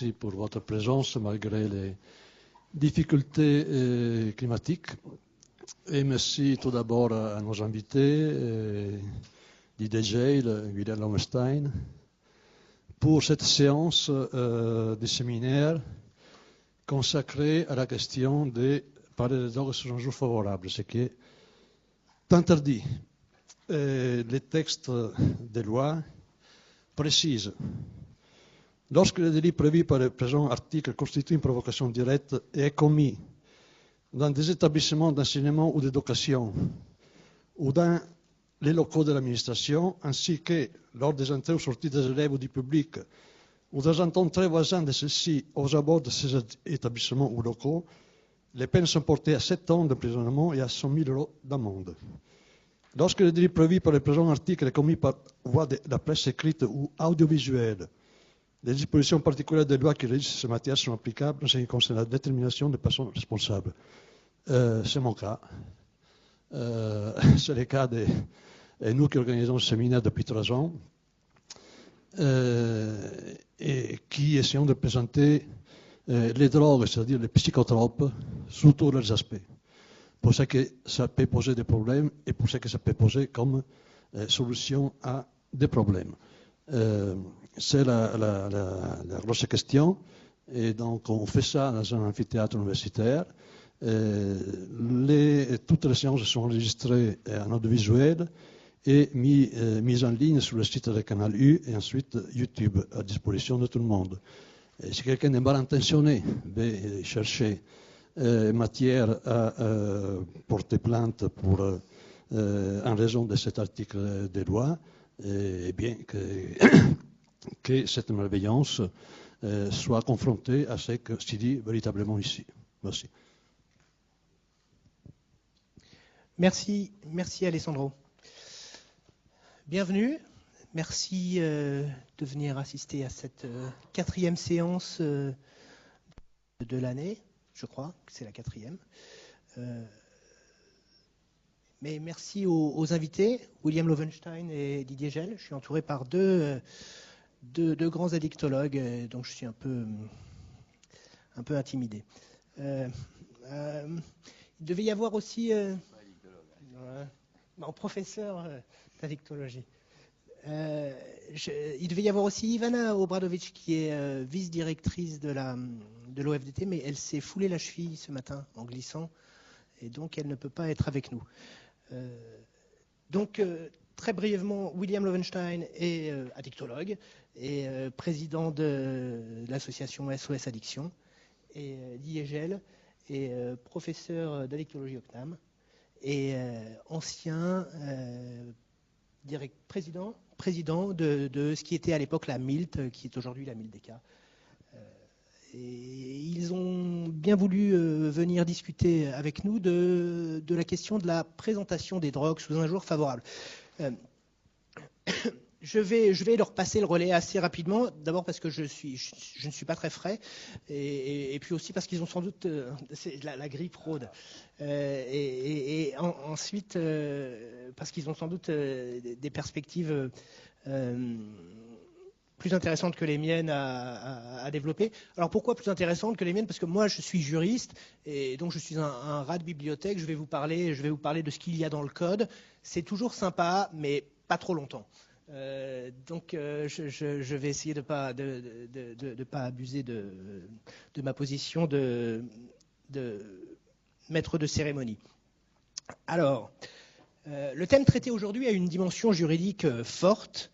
merci pour votre présence malgré les difficultés climatiques. Et merci tout d'abord à nos invités, Didier Geil, William Lowenstein, pour cette séance de séminaire consacrée à la question de parler des drogues sous un jour favorable, ce qui est interdit. Les textes des lois précisent: lorsque le délit prévu par le présent article constitue une provocation directe et est commis dans des établissements d'enseignement ou d'éducation ou dans les locaux de l'administration, ainsi que lors des entrées ou sorties des élèves ou du public ou des entrées voisins de ceux-ci aux abords de ces établissements ou locaux, les peines sont portées à 7 ans d'emprisonnement et à 100 000 € d'amende. Lorsque le délit prévu par le présent article est commis par voie de la presse écrite ou audiovisuelle, les dispositions particulières des lois qui régissent ces matières sont applicables en ce qui concerne la détermination des personnes responsables. C'est mon cas. C'est le cas de nous qui organisons ce séminaire depuis 3 ans et qui essayons de présenter les drogues, c'est-à-dire les psychotropes, sous tous leurs aspects. Pour ce que ça peut poser des problèmes et pour ce que ça peut poser comme solution à des problèmes. C'est la grosse question. Et donc, on fait ça dans un amphithéâtre universitaire. Toutes les séances sont enregistrées en audiovisuel et mises en ligne sur le site de Canal U et ensuite YouTube à disposition de tout le monde. Et si quelqu'un est mal intentionné de chercher matière à porter plainte pour, en raison de cet article de loi, eh bien que cette malveillance soit confrontée à ce que s'y dit véritablement ici. Merci. Merci Alessandro. Bienvenue. Merci de venir assister à cette 4e séance de l'année. Je crois que c'est la 4e. Mais merci aux invités, William Lowenstein et Didier Geil. Je suis entouré par deux grands addictologues, donc je suis un peu intimidé. Il devait y avoir aussi mon professeur d'addictologie. Il devait y avoir aussi Ivana Obradovic qui est vice-directrice de l'OFDT, mais elle s'est foulée la cheville ce matin en glissant et donc elle ne peut pas être avec nous. Très brièvement, William Lowenstein est addictologue et président de l'association SOS Addiction, et Didier Geil est professeur d'addictologie au CNAM et ancien président de ce qui était à l'époque la MILT, qui est aujourd'hui la MILDK. Et ils ont bien voulu venir discuter avec nous de la question de la présentation des drogues sous un jour favorable. Je vais leur passer le relais assez rapidement, d'abord parce que je ne suis pas très frais, et puis aussi parce qu'ils ont sans doute la grippe rôde, ensuite parce qu'ils ont sans doute des perspectives plus intéressantes que les miennes à développer. Alors pourquoi plus intéressantes que les miennes? Parce que moi je suis juriste et donc je suis un rat de bibliothèque. Je vais vous parler de ce qu'il y a dans le code. C'est toujours sympa, mais pas trop longtemps. Je vais essayer de pas abuser de ma position de maître de cérémonie. Alors, le thème traité aujourd'hui a une dimension juridique forte.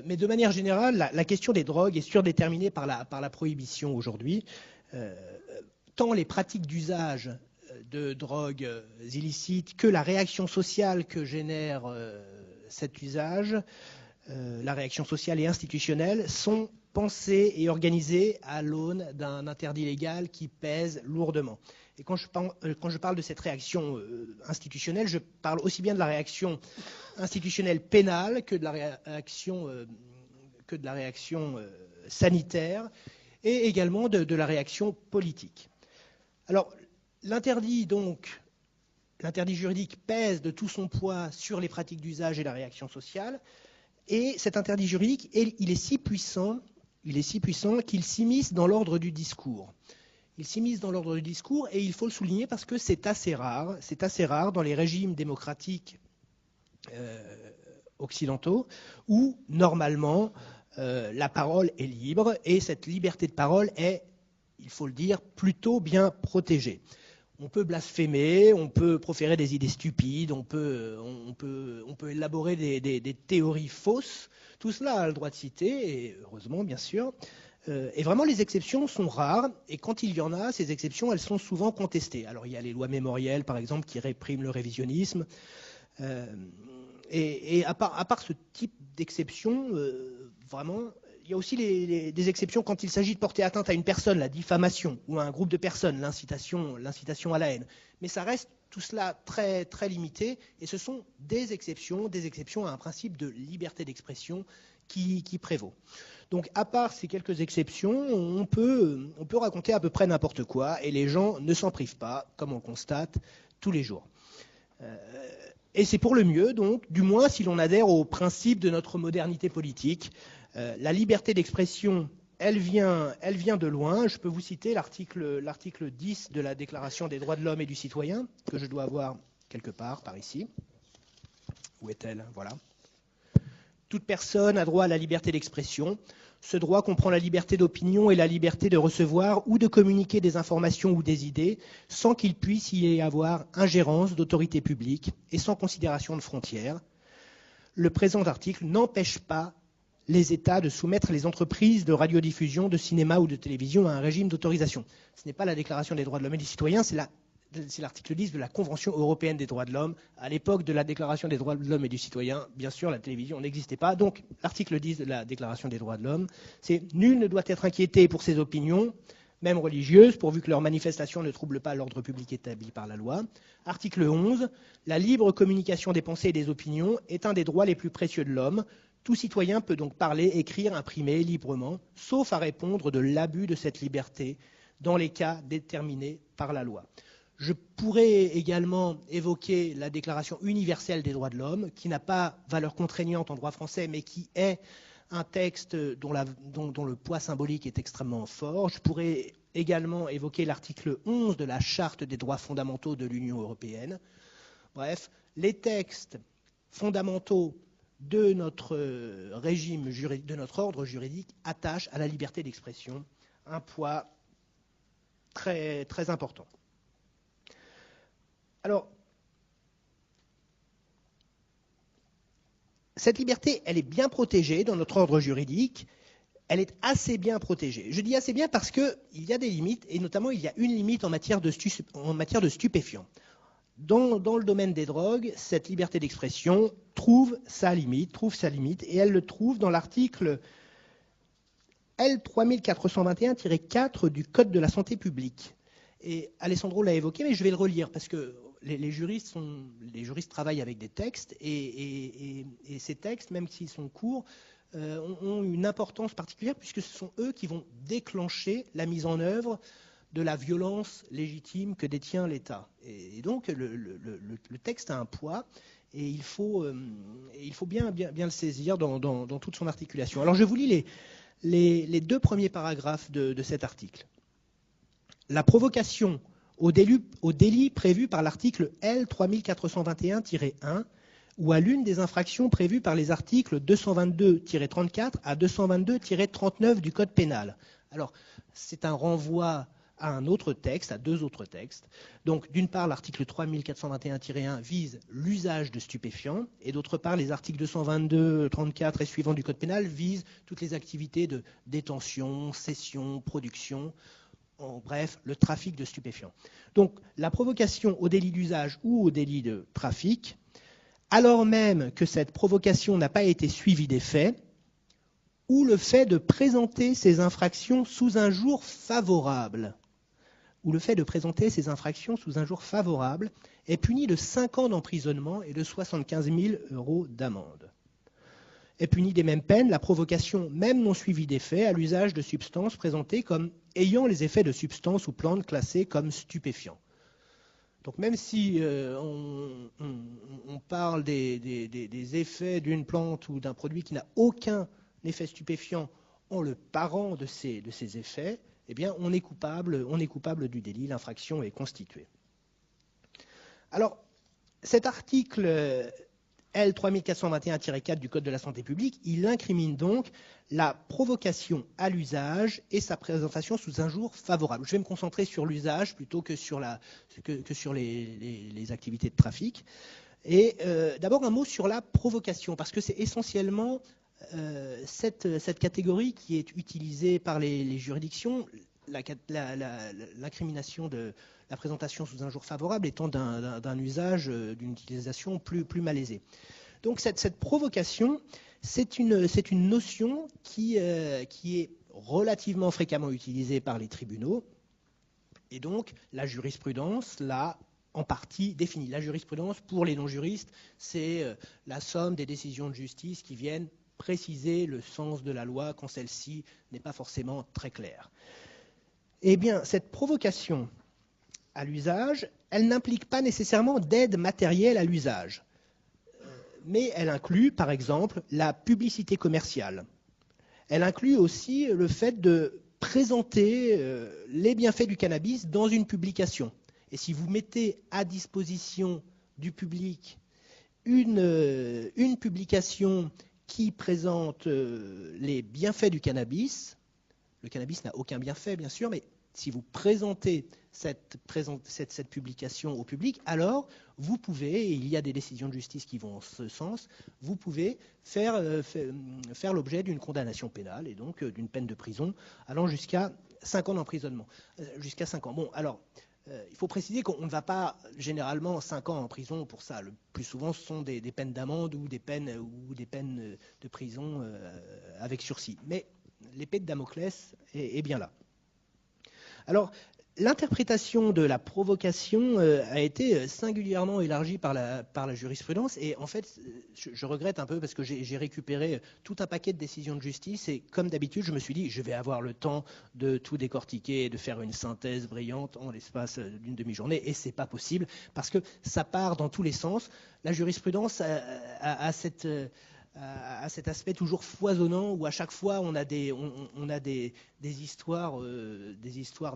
Mais de manière générale, la question des drogues est surdéterminée par la prohibition aujourd'hui. Tant les pratiques d'usage de drogues illicites que la réaction sociale que génère cet usage, la réaction sociale et institutionnelle, sont pensées et organisées à l'aune d'un interdit légal qui pèse lourdement. Et quand je parle de cette réaction institutionnelle, je parle aussi bien de la réaction institutionnelle pénale que de la réaction sanitaire et également de la réaction politique. Alors, l'interdit juridique pèse de tout son poids sur les pratiques d'usage et la réaction sociale. Et cet interdit juridique, il est si puissant il est si puissant qu'il s'immisce dans l'ordre du discours. Il s'immisce dans l'ordre du discours et il faut le souligner parce que c'est assez rare dans les régimes démocratiques occidentaux où normalement la parole est libre et cette liberté de parole est, il faut le dire, plutôt bien protégée. On peut blasphémer, on peut proférer des idées stupides, on peut élaborer des théories fausses. Tout cela a le droit de citer, et heureusement bien sûr. Et vraiment les exceptions sont rares, et quand il y en a, ces exceptions, elles sont souvent contestées. Alors il y a les lois mémorielles, par exemple, qui répriment le révisionnisme. Et à part ce type d'exception, vraiment, il y a aussi des exceptions quand il s'agit de porter atteinte à une personne, la diffamation, ou à un groupe de personnes, l'incitation à la haine. Mais ça reste tout cela très, très limité, et ce sont des exceptions à un principe de liberté d'expression qui prévaut. Donc, à part ces quelques exceptions, on peut raconter à peu près n'importe quoi, et les gens ne s'en privent pas, comme on le constate tous les jours. Et c'est pour le mieux, donc, du moins si l'on adhère au principe de notre modernité politique. La liberté d'expression, elle vient de loin. Je peux vous citer l'article 10 de la Déclaration des droits de l'homme et du citoyen, que je dois avoir quelque part, par ici. Où est-elle? Voilà. Toute personne a droit à la liberté d'expression. Ce droit comprend la liberté d'opinion et la liberté de recevoir ou de communiquer des informations ou des idées sans qu'il puisse y avoir ingérence d'autorité publique et sans considération de frontières. Le présent article n'empêche pas les États de soumettre les entreprises de radiodiffusion, de cinéma ou de télévision à un régime d'autorisation. Ce n'est pas la Déclaration des droits de l'homme et du citoyen, c'est l'article 10 de la Convention européenne des droits de l'homme. À l'époque de la Déclaration des droits de l'homme et du citoyen, bien sûr, la télévision n'existait pas. Donc, l'article 10 de la Déclaration des droits de l'homme, c'est « Nul ne doit être inquiété pour ses opinions, même religieuses, pourvu que leurs manifestations ne troublent pas l'ordre public établi par la loi. » Article 11, « La libre communication des pensées et des opinions est un des droits les plus précieux de l'homme. Tout citoyen peut donc parler, écrire, imprimer librement, sauf à répondre de l'abus de cette liberté dans les cas déterminés par la loi. » Je pourrais également évoquer la Déclaration universelle des droits de l'homme, qui n'a pas valeur contraignante en droit français, mais qui est un texte dont le poids symbolique est extrêmement fort. Je pourrais également évoquer l'article 11 de la Charte des droits fondamentaux de l'Union européenne. Bref, les textes fondamentaux de notre régime juridique, de notre ordre juridique, attachent à la liberté d'expression un poids très, très important. Alors, cette liberté, elle est bien protégée dans notre ordre juridique, elle est assez bien protégée. Je dis assez bien parce qu'il y a des limites, et notamment il y a une limite en matière de stupéfiants. Dans le domaine des drogues, cette liberté d'expression trouve sa limite, et elle le trouve dans l'article L3421-4 du Code de la santé publique. Et Alessandro l'a évoqué, mais je vais le relire parce que les juristes travaillent avec des textes et ces textes, même s'ils sont courts, ont une importance particulière puisque ce sont eux qui vont déclencher la mise en œuvre de la violence légitime que détient l'État. Et donc le texte a un poids et il faut bien le saisir dans toute son articulation. Alors je vous lis les deux premiers paragraphes de cet article. La provocation au délit prévu par l'article L3421-1 ou à l'une des infractions prévues par les articles 222-34 à 222-39 du Code pénal. Alors, c'est un renvoi à un autre texte, à deux autres textes. Donc, d'une part, l'article 3421-1 vise l'usage de stupéfiants, et d'autre part, les articles 222, 34 et suivants du Code pénal visent toutes les activités de détention, cession, production, en bref, le trafic de stupéfiants. Donc, la provocation au délit d'usage ou au délit de trafic, alors même que cette provocation n'a pas été suivie des faits, ou le fait de présenter ces infractions sous un jour favorable, est puni de 5 ans d'emprisonnement et de 75 000 € d'amende. Est punie des mêmes peines la provocation, même non suivie des faits, à l'usage de substances présentées comme ayant les effets de substances ou plantes classées comme stupéfiants. Donc même si on parle des effets d'une plante ou d'un produit qui n'a aucun effet stupéfiant, en le parent de ces effets, eh bien, on est coupable du délit, l'infraction est constituée. Alors, cet article L 3421-4 du Code de la santé publique, il incrimine donc la provocation à l'usage et sa présentation sous un jour favorable. Je vais me concentrer sur l'usage plutôt que sur les activités de trafic. Et d'abord un mot sur la provocation, parce que c'est essentiellement cette catégorie qui est utilisée par les juridictions, l'incrimination de la présentation sous un jour favorable étant d'un usage, d'une utilisation plus malaisée. Donc cette provocation, c'est une notion qui est relativement fréquemment utilisée par les tribunaux, et donc la jurisprudence l'a en partie définie. La jurisprudence, pour les non-juristes, c'est la somme des décisions de justice qui viennent préciser le sens de la loi quand celle-ci n'est pas forcément très claire. Eh bien, cette provocation à l'usage, elle n'implique pas nécessairement d'aide matérielle à l'usage, mais elle inclut, par exemple, la publicité commerciale. Elle inclut aussi le fait de présenter les bienfaits du cannabis dans une publication. Et si vous mettez à disposition du public une publication qui présente les bienfaits du cannabis, le cannabis n'a aucun bienfait, bien sûr, mais si vous présentez cette publication au public, alors vous pouvez, et il y a des décisions de justice qui vont en ce sens, vous pouvez faire l'objet d'une condamnation pénale et donc d'une peine de prison allant jusqu'à 5 ans d'emprisonnement. Jusqu'à 5 ans. Bon, alors, il faut préciser qu'on ne va pas généralement 5 ans en prison pour ça. Le plus souvent, ce sont des peines d'amende ou des peines de prison avec sursis. Mais l'épée de Damoclès est bien là. Alors, l'interprétation de la provocation a été singulièrement élargie par la jurisprudence et en fait, je regrette un peu parce que j'ai récupéré tout un paquet de décisions de justice et comme d'habitude, je me suis dit je vais avoir le temps de tout décortiquer et de faire une synthèse brillante en l'espace d'une demi-journée et c'est pas possible parce que ça part dans tous les sens. La jurisprudence a cet aspect toujours foisonnant où à chaque fois on a des histoires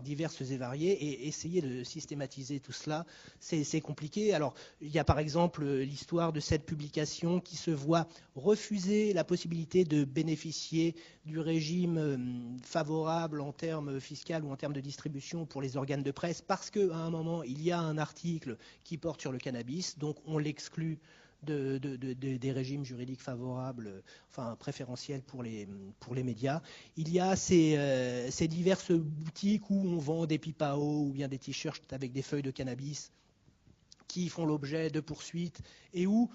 diverses et variées et essayer de systématiser tout cela, c'est compliqué. Alors il y a par exemple l'histoire de cette publication qui se voit refuser la possibilité de bénéficier du régime favorable en termes fiscaux ou en termes de distribution pour les organes de presse parce qu'à un moment il y a un article qui porte sur le cannabis, donc on l'exclut des régimes juridiques favorables, enfin préférentiels pour les médias. Il y a ces diverses boutiques où on vend des pipes à eau ou bien des t-shirts avec des feuilles de cannabis qui font l'objet de poursuites et où,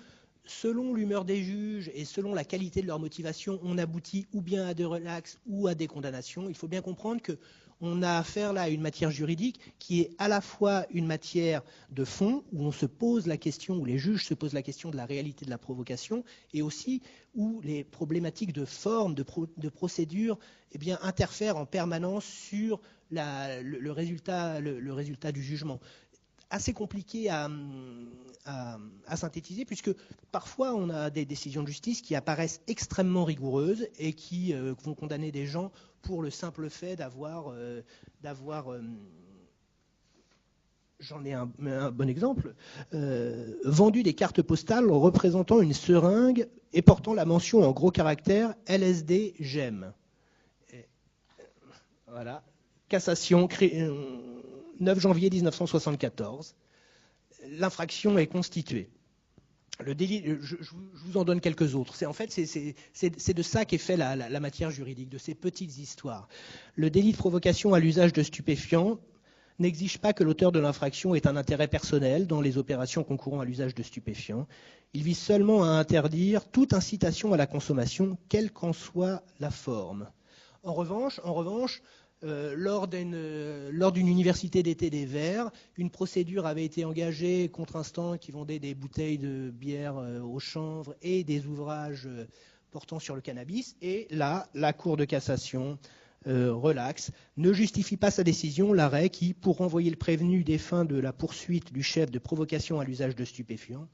selon l'humeur des juges et selon la qualité de leur motivation, on aboutit ou bien à des relax ou à des condamnations. Il faut bien comprendre que on a affaire là à une matière juridique qui est à la fois une matière de fond, où on se pose la question, où les juges se posent la question de la réalité de la provocation, et aussi où les problématiques de forme, de procédure, eh bien, interfèrent en permanence sur le résultat du jugement. Assez compliqué à synthétiser, puisque parfois on a des décisions de justice qui apparaissent extrêmement rigoureuses et qui vont condamner des gens pour le simple fait d'avoir j'en ai un bon exemple, vendu des cartes postales représentant une seringue et portant la mention en gros caractères LSD j'aime. Voilà, cassation, 9 janvier 1974. L'infraction est constituée. Le délit, je vous en donne quelques autres. C'est de ça qu'est fait la matière juridique, de ces petites histoires. Le délit de provocation à l'usage de stupéfiants n'exige pas que l'auteur de l'infraction ait un intérêt personnel dans les opérations concourant à l'usage de stupéfiants. Il vise seulement à interdire toute incitation à la consommation, quelle qu'en soit la forme. En revanche, lors d'une université d'été des Verts, une procédure avait été engagée contre un stand qui vendait des bouteilles de bière au chanvre et des ouvrages portant sur le cannabis. Et là, la Cour de cassation relaxe, ne justifie pas sa décision, l'arrêt qui, pour renvoyer le prévenu des fins de la poursuite du chef de provocation à l'usage de stupéfiants,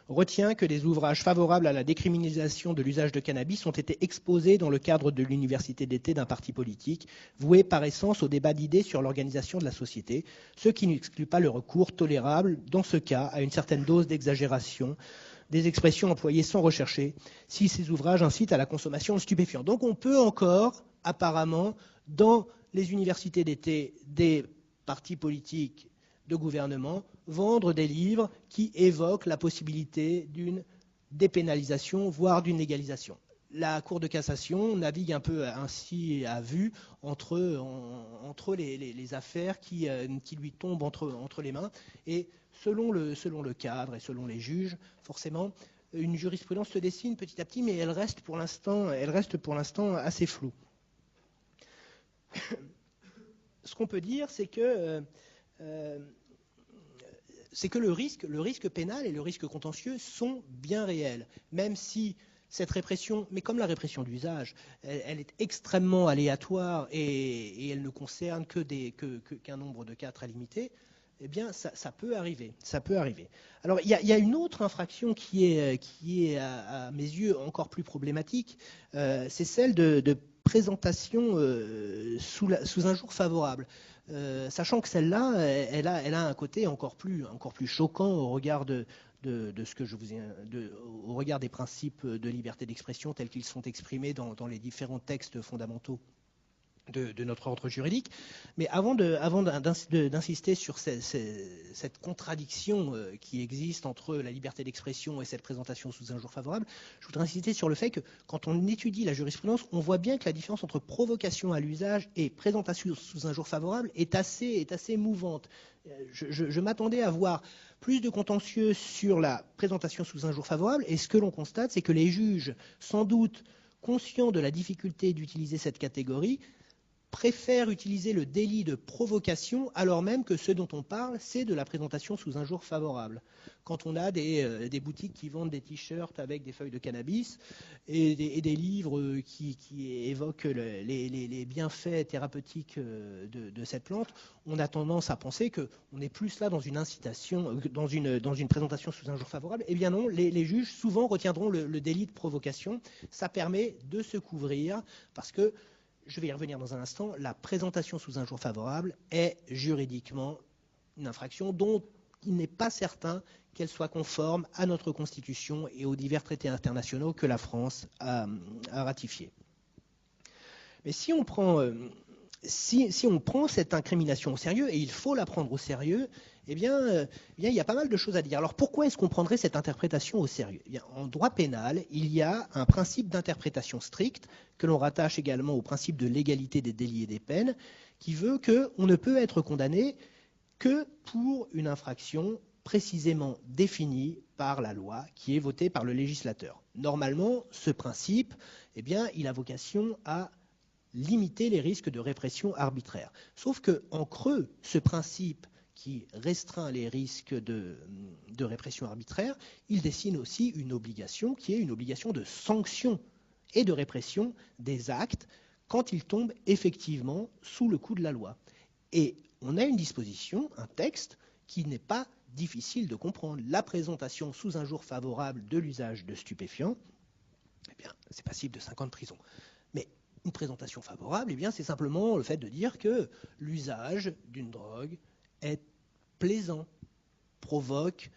retient que des ouvrages favorables à la décriminalisation de l'usage de cannabis ont été exposés dans le cadre de l'université d'été d'un parti politique, voué par essence au débat d'idées sur l'organisation de la société, ce qui n'exclut pas le recours tolérable, dans ce cas, à une certaine dose d'exagération des expressions employées sans rechercher, si ces ouvrages incitent à la consommation de stupéfiants. Donc on peut encore, apparemment, dans les universités d'été des partis politiques de gouvernement, vendre des livres qui évoquent la possibilité d'une dépénalisation, voire d'une légalisation. La Cour de cassation navigue un peu ainsi à vue entre les affaires qui lui tombent entre les mains. Et selon le cadre et selon les juges, forcément, une jurisprudence se dessine petit à petit, mais elle reste pour l'instant assez floue. Ce qu'on peut dire, c'est que le risque pénal et le risque contentieux sont bien réels, même si cette répression, mais comme la répression d'usage, elle est extrêmement aléatoire et elle ne concerne qu'un nombre de cas très limité, eh bien, ça peut arriver. Ça peut arriver. Alors, il y a une autre infraction qui est à mes yeux encore plus problématique, c'est celle de présentation sous un jour favorable. Sachant que celle-là, elle a un côté encore plus choquant au regard de ce que au regard des principes de liberté d'expression tels qu'ils sont exprimés dans les différents textes fondamentaux de notre ordre juridique. Mais avant d'insister sur cette contradiction qui existe entre la liberté d'expression et cette présentation sous un jour favorable, je voudrais insister sur le fait que quand on étudie la jurisprudence, on voit bien que la différence entre provocation à l'usage et présentation sous un jour favorable est assez mouvante. Je m'attendais à voir plus de contentieux sur la présentation sous un jour favorable, et ce que l'on constate, c'est que les juges, sans doute conscients de la difficulté d'utiliser cette catégorie, préfèrent utiliser le délit de provocation alors même que ce dont on parle, c'est de la présentation sous un jour favorable. Quand on a des boutiques qui vendent des t-shirts avec des feuilles de cannabis et des livres qui évoquent les bienfaits thérapeutiques de cette plante, on a tendance à penser qu'on est plus là dans une incitation, dans une présentation sous un jour favorable. Eh bien non, les juges souvent retiendront le délit de provocation. Ça permet de se couvrir parce que, je vais y revenir dans un instant, la présentation sous un jour favorable est juridiquement une infraction dont il n'est pas certain qu'elle soit conforme à notre Constitution et aux divers traités internationaux que la France a ratifiés. Mais si on prend cette incrimination au sérieux, et il faut la prendre au sérieux, eh bien, il y a pas mal de choses à dire. Alors pourquoi est-ce qu'on prendrait cette interprétation au sérieux ? Eh bien, en droit pénal, il y a un principe d'interprétation stricte que l'on rattache également au principe de l'égalité des délits et des peines, qui veut qu'on ne peut être condamné que pour une infraction précisément définie par la loi qui est votée par le législateur. Normalement, ce principe, eh bien, il a vocation à limiter les risques de répression arbitraire. Sauf qu'en creux, ce principe qui restreint les risques de répression arbitraire, il dessine aussi une obligation qui est une obligation de sanction et de répression des actes quand ils tombent effectivement sous le coup de la loi. Et on a une disposition, un texte, qui n'est pas difficile de comprendre. La présentation sous un jour favorable de l'usage de stupéfiants, eh bien, c'est passible de 5 ans de prison. Mais une présentation favorable, eh bien, c'est simplement le fait de dire que l'usage d'une drogue est plaisant, provoque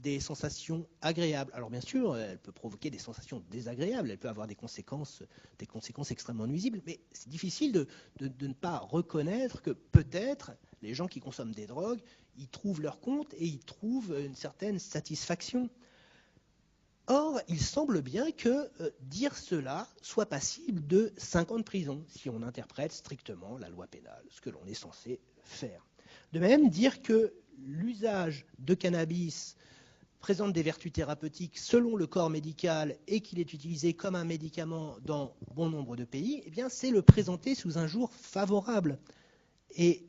des sensations agréables. Alors bien sûr, elle peut provoquer des sensations désagréables, elle peut avoir des conséquences extrêmement nuisibles, mais c'est difficile de ne pas reconnaître que peut-être les gens qui consomment des drogues, y trouvent leur compte et y trouvent une certaine satisfaction. Or, il semble bien que dire cela soit passible de 5 ans de prison, si on interprète strictement la loi pénale, ce que l'on est censé faire. De même, dire que l'usage de cannabis présente des vertus thérapeutiques selon le corps médical et qu'il est utilisé comme un médicament dans bon nombre de pays, eh bien, c'est le présenter sous un jour favorable. Et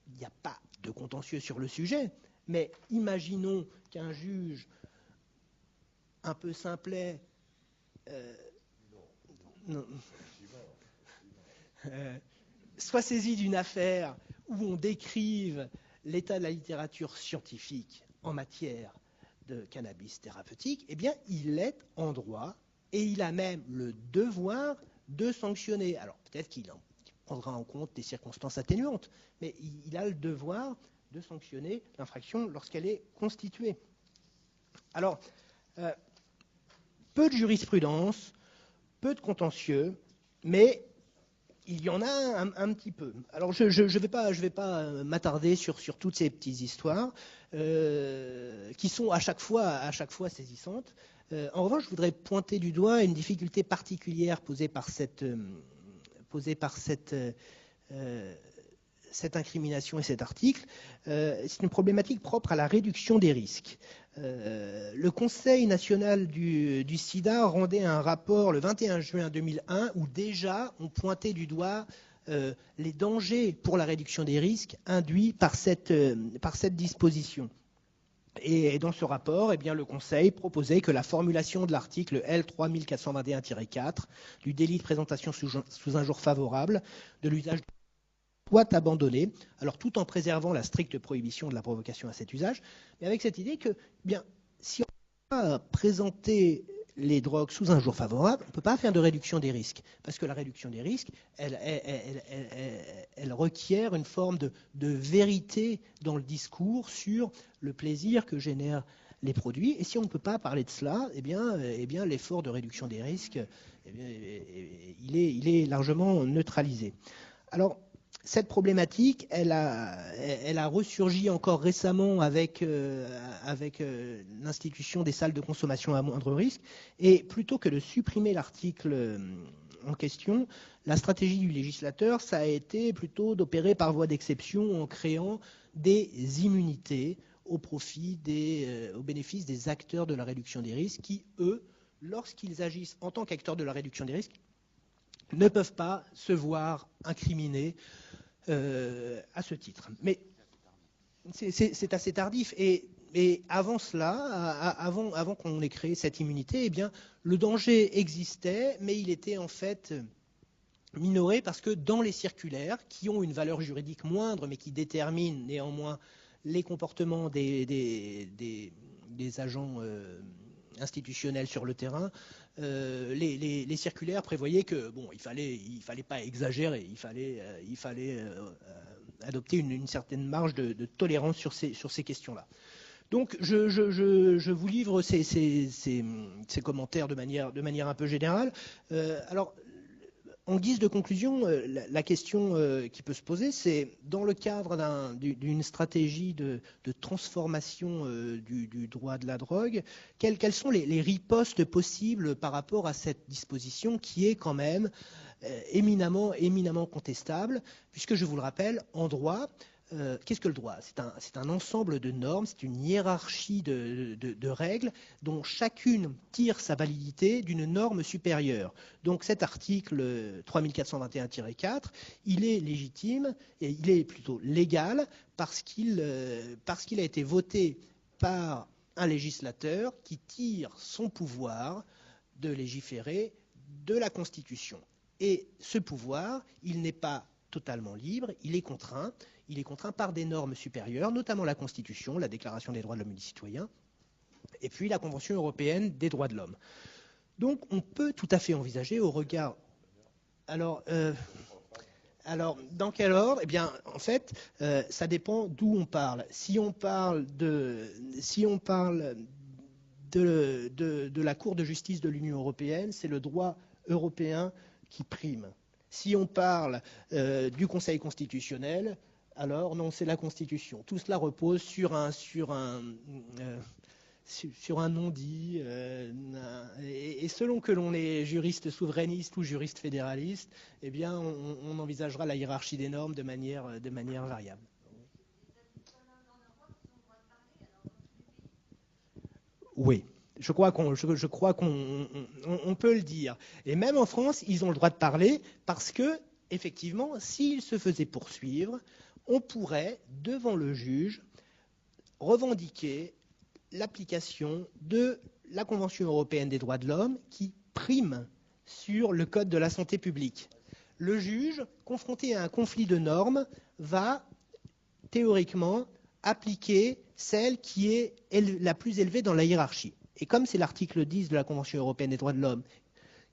il n'y a pas de contentieux sur le sujet, mais imaginons qu'un juge un peu simplet soit saisi d'une affaire où on décrive l'état de la littérature scientifique en matière de cannabis thérapeutique, eh bien, il est en droit et il a même le devoir de sanctionner. Alors, peut-être qu'il prendra en compte des circonstances atténuantes, mais il a le devoir de sanctionner l'infraction lorsqu'elle est constituée. Alors, peu de jurisprudence, peu de contentieux, mais il y en a un petit peu. Alors, je ne vais pas m'attarder sur toutes ces petites histoires qui sont à chaque fois saisissantes. En revanche, je voudrais pointer du doigt une difficulté particulière posée par cette incrimination et cet article. C'est une problématique propre à la réduction des risques. Le Conseil national du sida rendait un rapport le 21 juin 2001 où déjà on pointait du doigt les dangers pour la réduction des risques induits par cette disposition. Et dans ce rapport, eh bien, le Conseil proposait que la formulation de l'article L. 3421-4 du délit de présentation sous un jour favorable de l'usage soit abandonnée, alors tout en préservant la stricte prohibition de la provocation à cet usage, mais avec cette idée que, bien, si on ne peut pas présenter les drogues sous un jour favorable, on ne peut pas faire de réduction des risques, parce que la réduction des risques, elle requiert une forme de vérité dans le discours sur le plaisir que génèrent les produits, et si on ne peut pas parler de cela, eh bien l'effort de réduction des risques, il est largement neutralisé. Alors, cette problématique, elle a ressurgi encore récemment avec l'institution des salles de consommation à moindre risque. Et plutôt que de supprimer l'article en question, la stratégie du législateur, ça a été plutôt d'opérer par voie d'exception en créant des immunités au bénéfice des acteurs de la réduction des risques qui, eux, lorsqu'ils agissent en tant qu'acteurs de la réduction des risques, ne peuvent pas se voir incriminés à ce titre. Mais c'est assez tardif. Et avant cela, avant qu'on ait créé cette immunité, eh bien, le danger existait, mais il était en fait minoré parce que dans les circulaires, qui ont une valeur juridique moindre, mais qui déterminent néanmoins les comportements des agents institutionnels sur le terrain, les circulaires prévoyaient que bon, il fallait pas exagérer, il fallait adopter une certaine marge de tolérance sur ces questions-là. Donc je vous livre ces commentaires de manière un peu générale. Alors, en guise de conclusion, la question qui peut se poser, c'est dans le cadre d'une stratégie de transformation du droit de la drogue, quelles sont les ripostes possibles par rapport à cette disposition qui est quand même éminemment contestable, puisque je vous le rappelle, en droit, qu'est-ce que le droit ? C'est un ensemble de normes, c'est une hiérarchie de règles dont chacune tire sa validité d'une norme supérieure. Donc cet article 3421-4, il est légitime, et il est plutôt légal parce qu'il a été voté par un législateur qui tire son pouvoir de légiférer de la Constitution. Et ce pouvoir, il n'est pas totalement libre, il est contraint par des normes supérieures, notamment la Constitution, la Déclaration des droits de l'homme et du citoyen, et puis la Convention européenne des droits de l'homme. Donc on peut tout à fait envisager au regard... Alors, dans quel ordre ? Eh bien, en fait, ça dépend d'où on parle. Si on parle de la Cour de justice de l'Union européenne, c'est le droit européen qui prime. Si on parle du Conseil constitutionnel, alors non, c'est la Constitution. Tout cela repose sur un non-dit. Et selon que l'on est juriste souverainiste ou juriste fédéraliste, eh bien, on envisagera la hiérarchie des normes de manière variable. Oui. Je crois qu'on peut le dire. Et même en France, ils ont le droit de parler parce que, effectivement, s'ils se faisaient poursuivre, on pourrait, devant le juge, revendiquer l'application de la Convention européenne des droits de l'homme qui prime sur le Code de la santé publique. Le juge, confronté à un conflit de normes, va théoriquement appliquer celle qui est la plus élevée dans la hiérarchie. Et comme c'est l'article 10 de la Convention européenne des droits de l'homme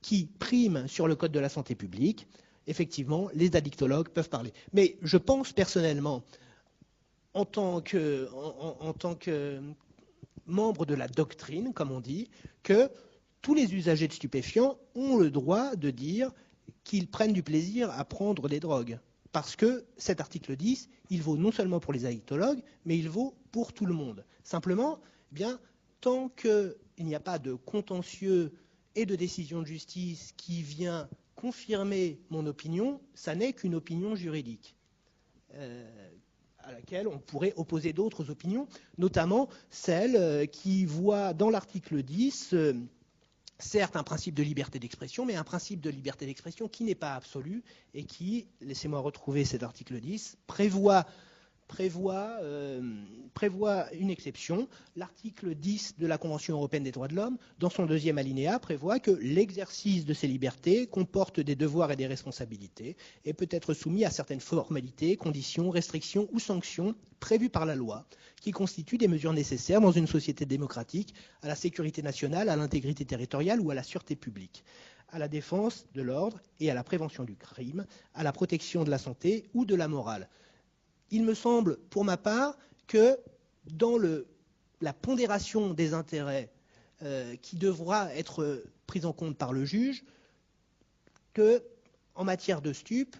qui prime sur le Code de la santé publique, effectivement, les addictologues peuvent parler. Mais je pense personnellement, en tant que membre de la doctrine, comme on dit, que tous les usagers de stupéfiants ont le droit de dire qu'ils prennent du plaisir à prendre des drogues. Parce que cet article 10, il vaut non seulement pour les addictologues, mais il vaut pour tout le monde. Simplement, eh bien, tant qu'il n'y a pas de contentieux et de décision de justice qui vient confirmer mon opinion, ça n'est qu'une opinion juridique à laquelle on pourrait opposer d'autres opinions, notamment celle qui voit dans l'article 10 certes un principe de liberté d'expression, mais un principe de liberté d'expression qui n'est pas absolu et qui, laissez-moi retrouver cet article 10, prévoit une exception. L'article 10 de la Convention européenne des droits de l'homme, dans son deuxième alinéa, prévoit que l'exercice de ces libertés comporte des devoirs et des responsabilités et peut être soumis à certaines formalités, conditions, restrictions ou sanctions prévues par la loi, qui constituent des mesures nécessaires dans une société démocratique à la sécurité nationale, à l'intégrité territoriale ou à la sûreté publique, à la défense de l'ordre et à la prévention du crime, à la protection de la santé ou de la morale. Il me semble, pour ma part, que dans la pondération des intérêts qui devra être prise en compte par le juge, qu'en matière de stupes,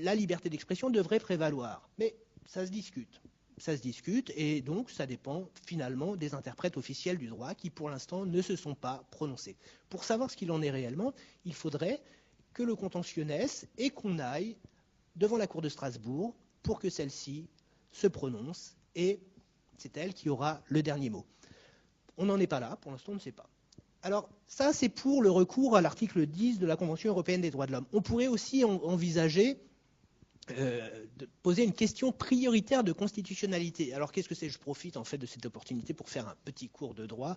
la liberté d'expression devrait prévaloir. Mais ça se discute. Ça se discute et donc ça dépend finalement des interprètes officiels du droit qui, pour l'instant, ne se sont pas prononcés. Pour savoir ce qu'il en est réellement, il faudrait que le contentieux naisse et qu'on aille devant la Cour de Strasbourg pour que celle-ci se prononce, et c'est elle qui aura le dernier mot. On n'en est pas là, pour l'instant on ne sait pas. Alors ça c'est pour le recours à l'article 10 de la Convention européenne des droits de l'homme. On pourrait aussi envisager de poser une question prioritaire de constitutionnalité. Alors qu'est-ce que c'est ? Je profite en fait de cette opportunité pour faire un petit cours de droit.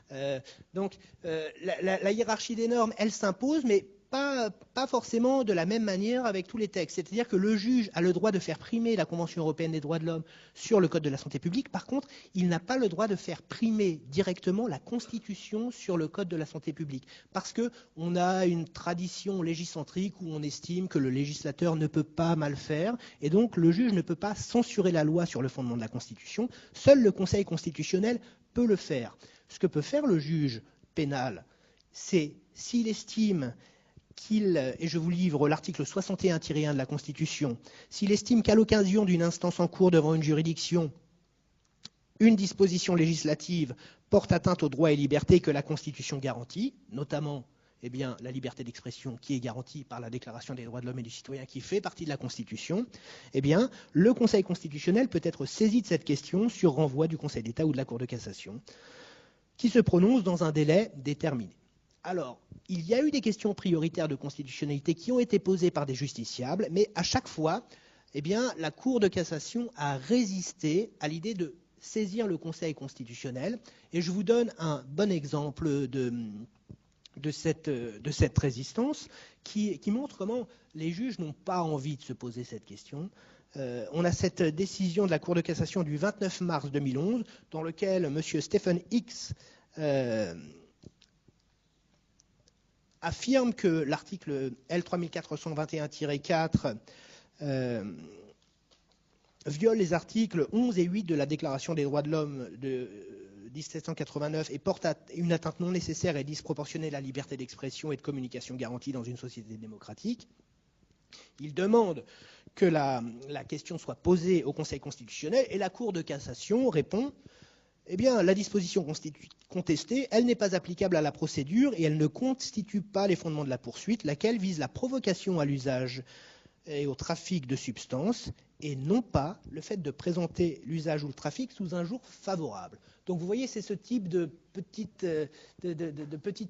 La hiérarchie des normes, elle s'impose, mais pas forcément de la même manière avec tous les textes. C'est-à-dire que le juge a le droit de faire primer la Convention européenne des droits de l'homme sur le Code de la santé publique. Par contre, il n'a pas le droit de faire primer directement la Constitution sur le Code de la santé publique. Parce qu'on a une tradition légicentrique où on estime que le législateur ne peut pas mal faire. Et donc, le juge ne peut pas censurer la loi sur le fondement de la Constitution. Seul le Conseil constitutionnel peut le faire. Ce que peut faire le juge pénal, c'est s'il estime et je vous livre l'article 61-1 de la Constitution, s'il estime qu'à l'occasion d'une instance en cours devant une juridiction, une disposition législative porte atteinte aux droits et libertés que la Constitution garantit, notamment la liberté d'expression qui est garantie par la Déclaration des droits de l'homme et du citoyen qui fait partie de la Constitution, le Conseil constitutionnel peut être saisi de cette question sur renvoi du Conseil d'État ou de la Cour de cassation, qui se prononce dans un délai déterminé. Alors, il y a eu des questions prioritaires de constitutionnalité qui ont été posées par des justiciables, mais à chaque fois, la Cour de cassation a résisté à l'idée de saisir le Conseil constitutionnel. Et je vous donne un bon exemple de cette résistance qui montre comment les juges n'ont pas envie de se poser cette question. On a cette décision de la Cour de cassation du 29 mars 2011 dans laquelle M. Stephen X affirme que l'article L3421-4 viole les articles 11 et 8 de la Déclaration des droits de l'homme de 1789 et porte une atteinte non nécessaire et disproportionnée à la liberté d'expression et de communication garantie dans une société démocratique. Il demande que la question soit posée au Conseil constitutionnel et la Cour de cassation répond la disposition contestée, elle n'est pas applicable à la procédure et elle ne constitue pas les fondements de la poursuite, laquelle vise la provocation à l'usage et au trafic de substances et non pas le fait de présenter l'usage ou le trafic sous un jour favorable. Donc vous voyez, c'est ce type de petite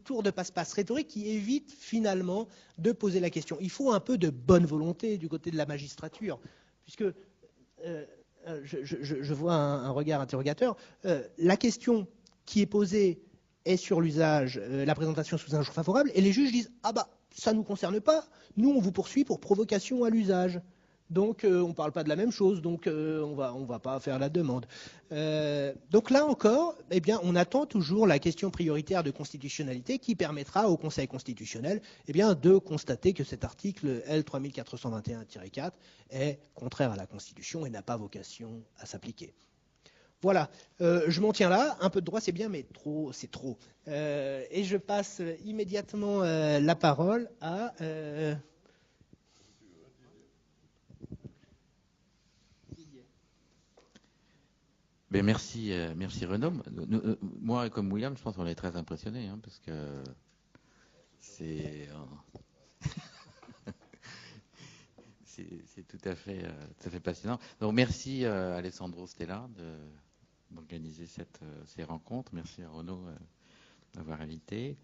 tour de passe-passe rhétorique qui évite finalement de poser la question. Il faut un peu de bonne volonté du côté de la magistrature, puisque je vois un regard interrogateur. La question qui est posée est sur l'usage, la présentation sous un jour favorable, et les juges disent « Ah bah, ça ne nous concerne pas, nous on vous poursuit pour provocation à l'usage ». Donc, on ne parle pas de la même chose, donc on va pas faire la demande. Donc là encore, eh bien, on attend toujours la question prioritaire de constitutionnalité qui permettra au Conseil constitutionnel eh bien, de constater que cet article L 3421-4 est contraire à la Constitution et n'a pas vocation à s'appliquer. Voilà, je m'en tiens là. Un peu de droit, c'est bien, mais trop, c'est trop. Et je passe immédiatement la parole à... Ben merci, merci Renaud. Moi, comme William, je pense qu'on est très impressionnés, hein, parce que c'est c'est tout à fait passionnant. Donc merci Alessandro Stella d'organiser ces rencontres. Merci à Renaud d'avoir invité.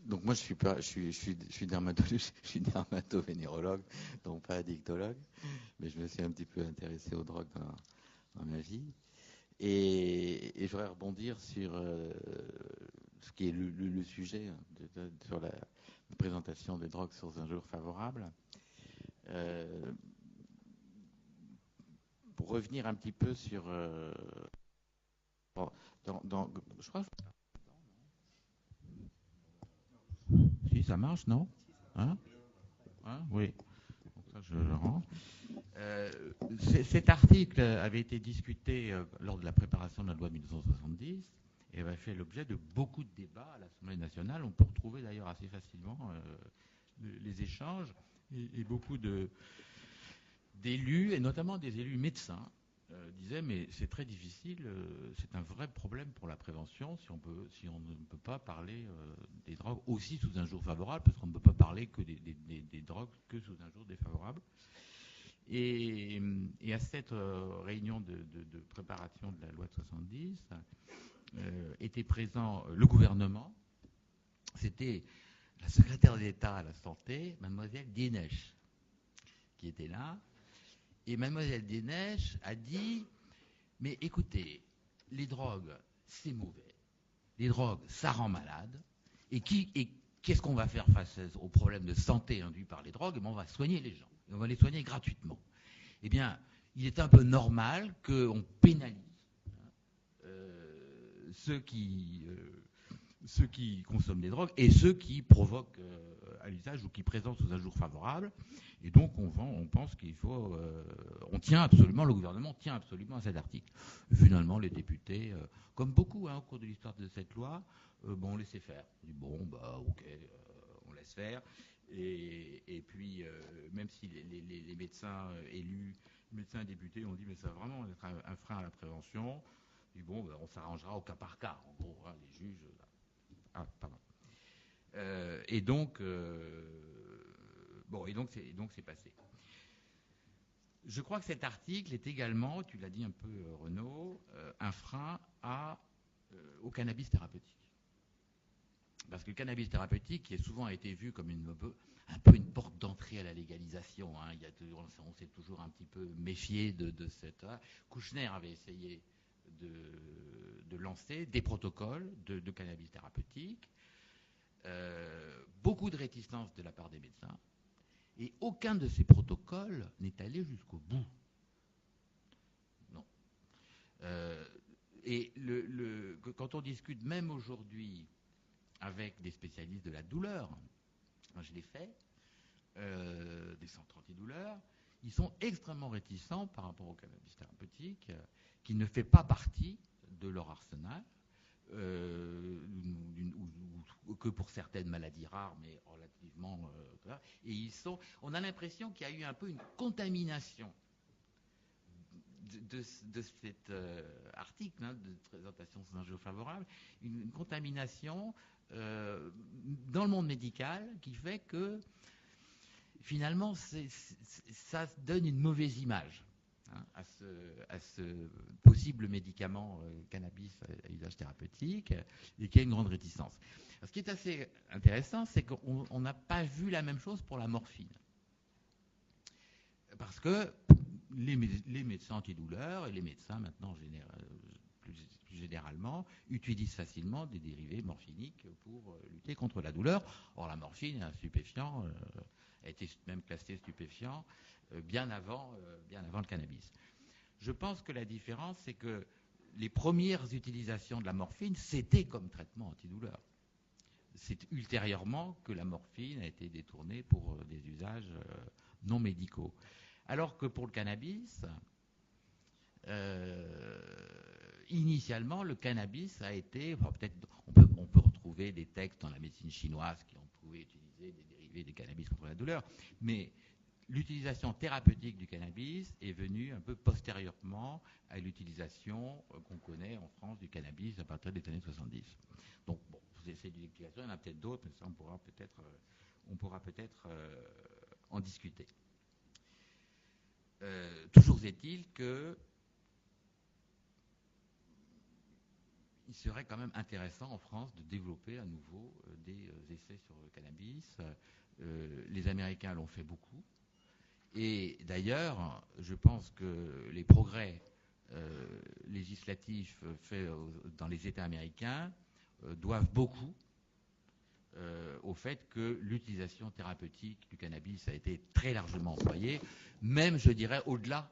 Donc moi je suis dermato-vénérologue, donc pas addictologue, mais je me suis un petit peu intéressé aux drogues dans ma vie. Et je voudrais rebondir sur ce qui est le sujet sur la présentation des drogues sous un jour favorable. Pour revenir un petit peu sur... je crois... Si, ça marche, non? Hein? Oui. Donc ça, je le rends. Cet article avait été discuté lors de la préparation de la loi de 1970 et avait fait l'objet de beaucoup de débats à l'Assemblée nationale. On peut retrouver d'ailleurs assez facilement les échanges et beaucoup d'élus, et notamment des élus médecins, disaient mais c'est très difficile, c'est un vrai problème pour la prévention si on ne peut pas parler des drogues aussi sous un jour favorable, parce qu'on ne peut pas parler que des drogues que sous un jour défavorable. Et à cette réunion de préparation de la loi de 70 était présent le gouvernement. C'était la secrétaire d'État à la santé, mademoiselle Dienesch, qui était là. Et mademoiselle Dienesch a dit « Mais écoutez, les drogues, c'est mauvais. Les drogues, ça rend malade. Et qu'est-ce qu'on va faire face aux problèmes de santé induits par les drogues? On va soigner les gens. Et on va les soigner gratuitement. Eh bien, il est un peu normal qu'on pénalise ceux qui consomment des drogues et ceux qui provoquent à l'usage ou qui présentent sous un jour favorable. Et donc, on pense qu'il faut... le gouvernement tient absolument à cet article. Finalement, les députés, comme beaucoup au cours de l'histoire de cette loi, on laissait faire. On dit, ok, on laisse faire. Et puis, même si les médecins élus, les médecins députés ont dit, mais ça va vraiment être un frein à la prévention, on dit, on s'arrangera au cas par cas. En gros, hein, les juges... pardon. Et donc c'est passé. Je crois que cet article est également, tu l'as dit un peu Renaud, un frein au cannabis thérapeutique. Parce que le cannabis thérapeutique, qui a souvent été vu comme un peu une porte d'entrée à la légalisation, hein, on s'est toujours un petit peu méfié de cette... Kouchner avait essayé de lancer des protocoles de cannabis thérapeutique. Beaucoup de réticence de la part des médecins, et aucun de ces protocoles n'est allé jusqu'au bout. Non. Et quand on discute même aujourd'hui avec des spécialistes de la douleur, moi je l'ai fait, des centres antidouleurs, ils sont extrêmement réticents par rapport au cannabis thérapeutique, qui ne fait pas partie de leur arsenal, que pour certaines maladies rares, mais relativement... et on a l'impression qu'il y a eu un peu une contamination de cet article de présentation sous un jour favorable, une contamination dans le monde médical qui fait que finalement ça donne une mauvaise image à ce possible médicament cannabis à usage thérapeutique, et qu'il y a une grande réticence. Alors, ce qui est assez intéressant, c'est qu'on n'a pas vu la même chose pour la morphine. Parce que les médecins antidouleurs et les médecins maintenant plus généralement utilisent facilement des dérivés morphiniques pour lutter contre la douleur. Or la morphine est un stupéfiant a été même classé stupéfiant bien avant le cannabis. Je pense que la différence, c'est que les premières utilisations de la morphine, c'était comme traitement antidouleur. C'est ultérieurement que la morphine a été détournée pour des usages non médicaux. Alors que pour le cannabis, initialement, le cannabis a été, peut-être on peut retrouver des textes dans la médecine chinoise qui ont prouvé utiliser des dérivés des cannabis contre la douleur, mais l'utilisation thérapeutique du cannabis est venue un peu postérieurement à l'utilisation qu'on connaît en France du cannabis à partir des années 70. Donc, bon, c'est une explication, il y en a peut-être d'autres, mais ça, on pourra peut-être en discuter. Toujours est-il que il serait quand même intéressant en France de développer à nouveau des essais sur le cannabis. Les Américains l'ont fait beaucoup. Et d'ailleurs, je pense que les progrès législatifs faits dans les États américains doivent beaucoup au fait que l'utilisation thérapeutique du cannabis a été très largement employée, même, je dirais, au-delà,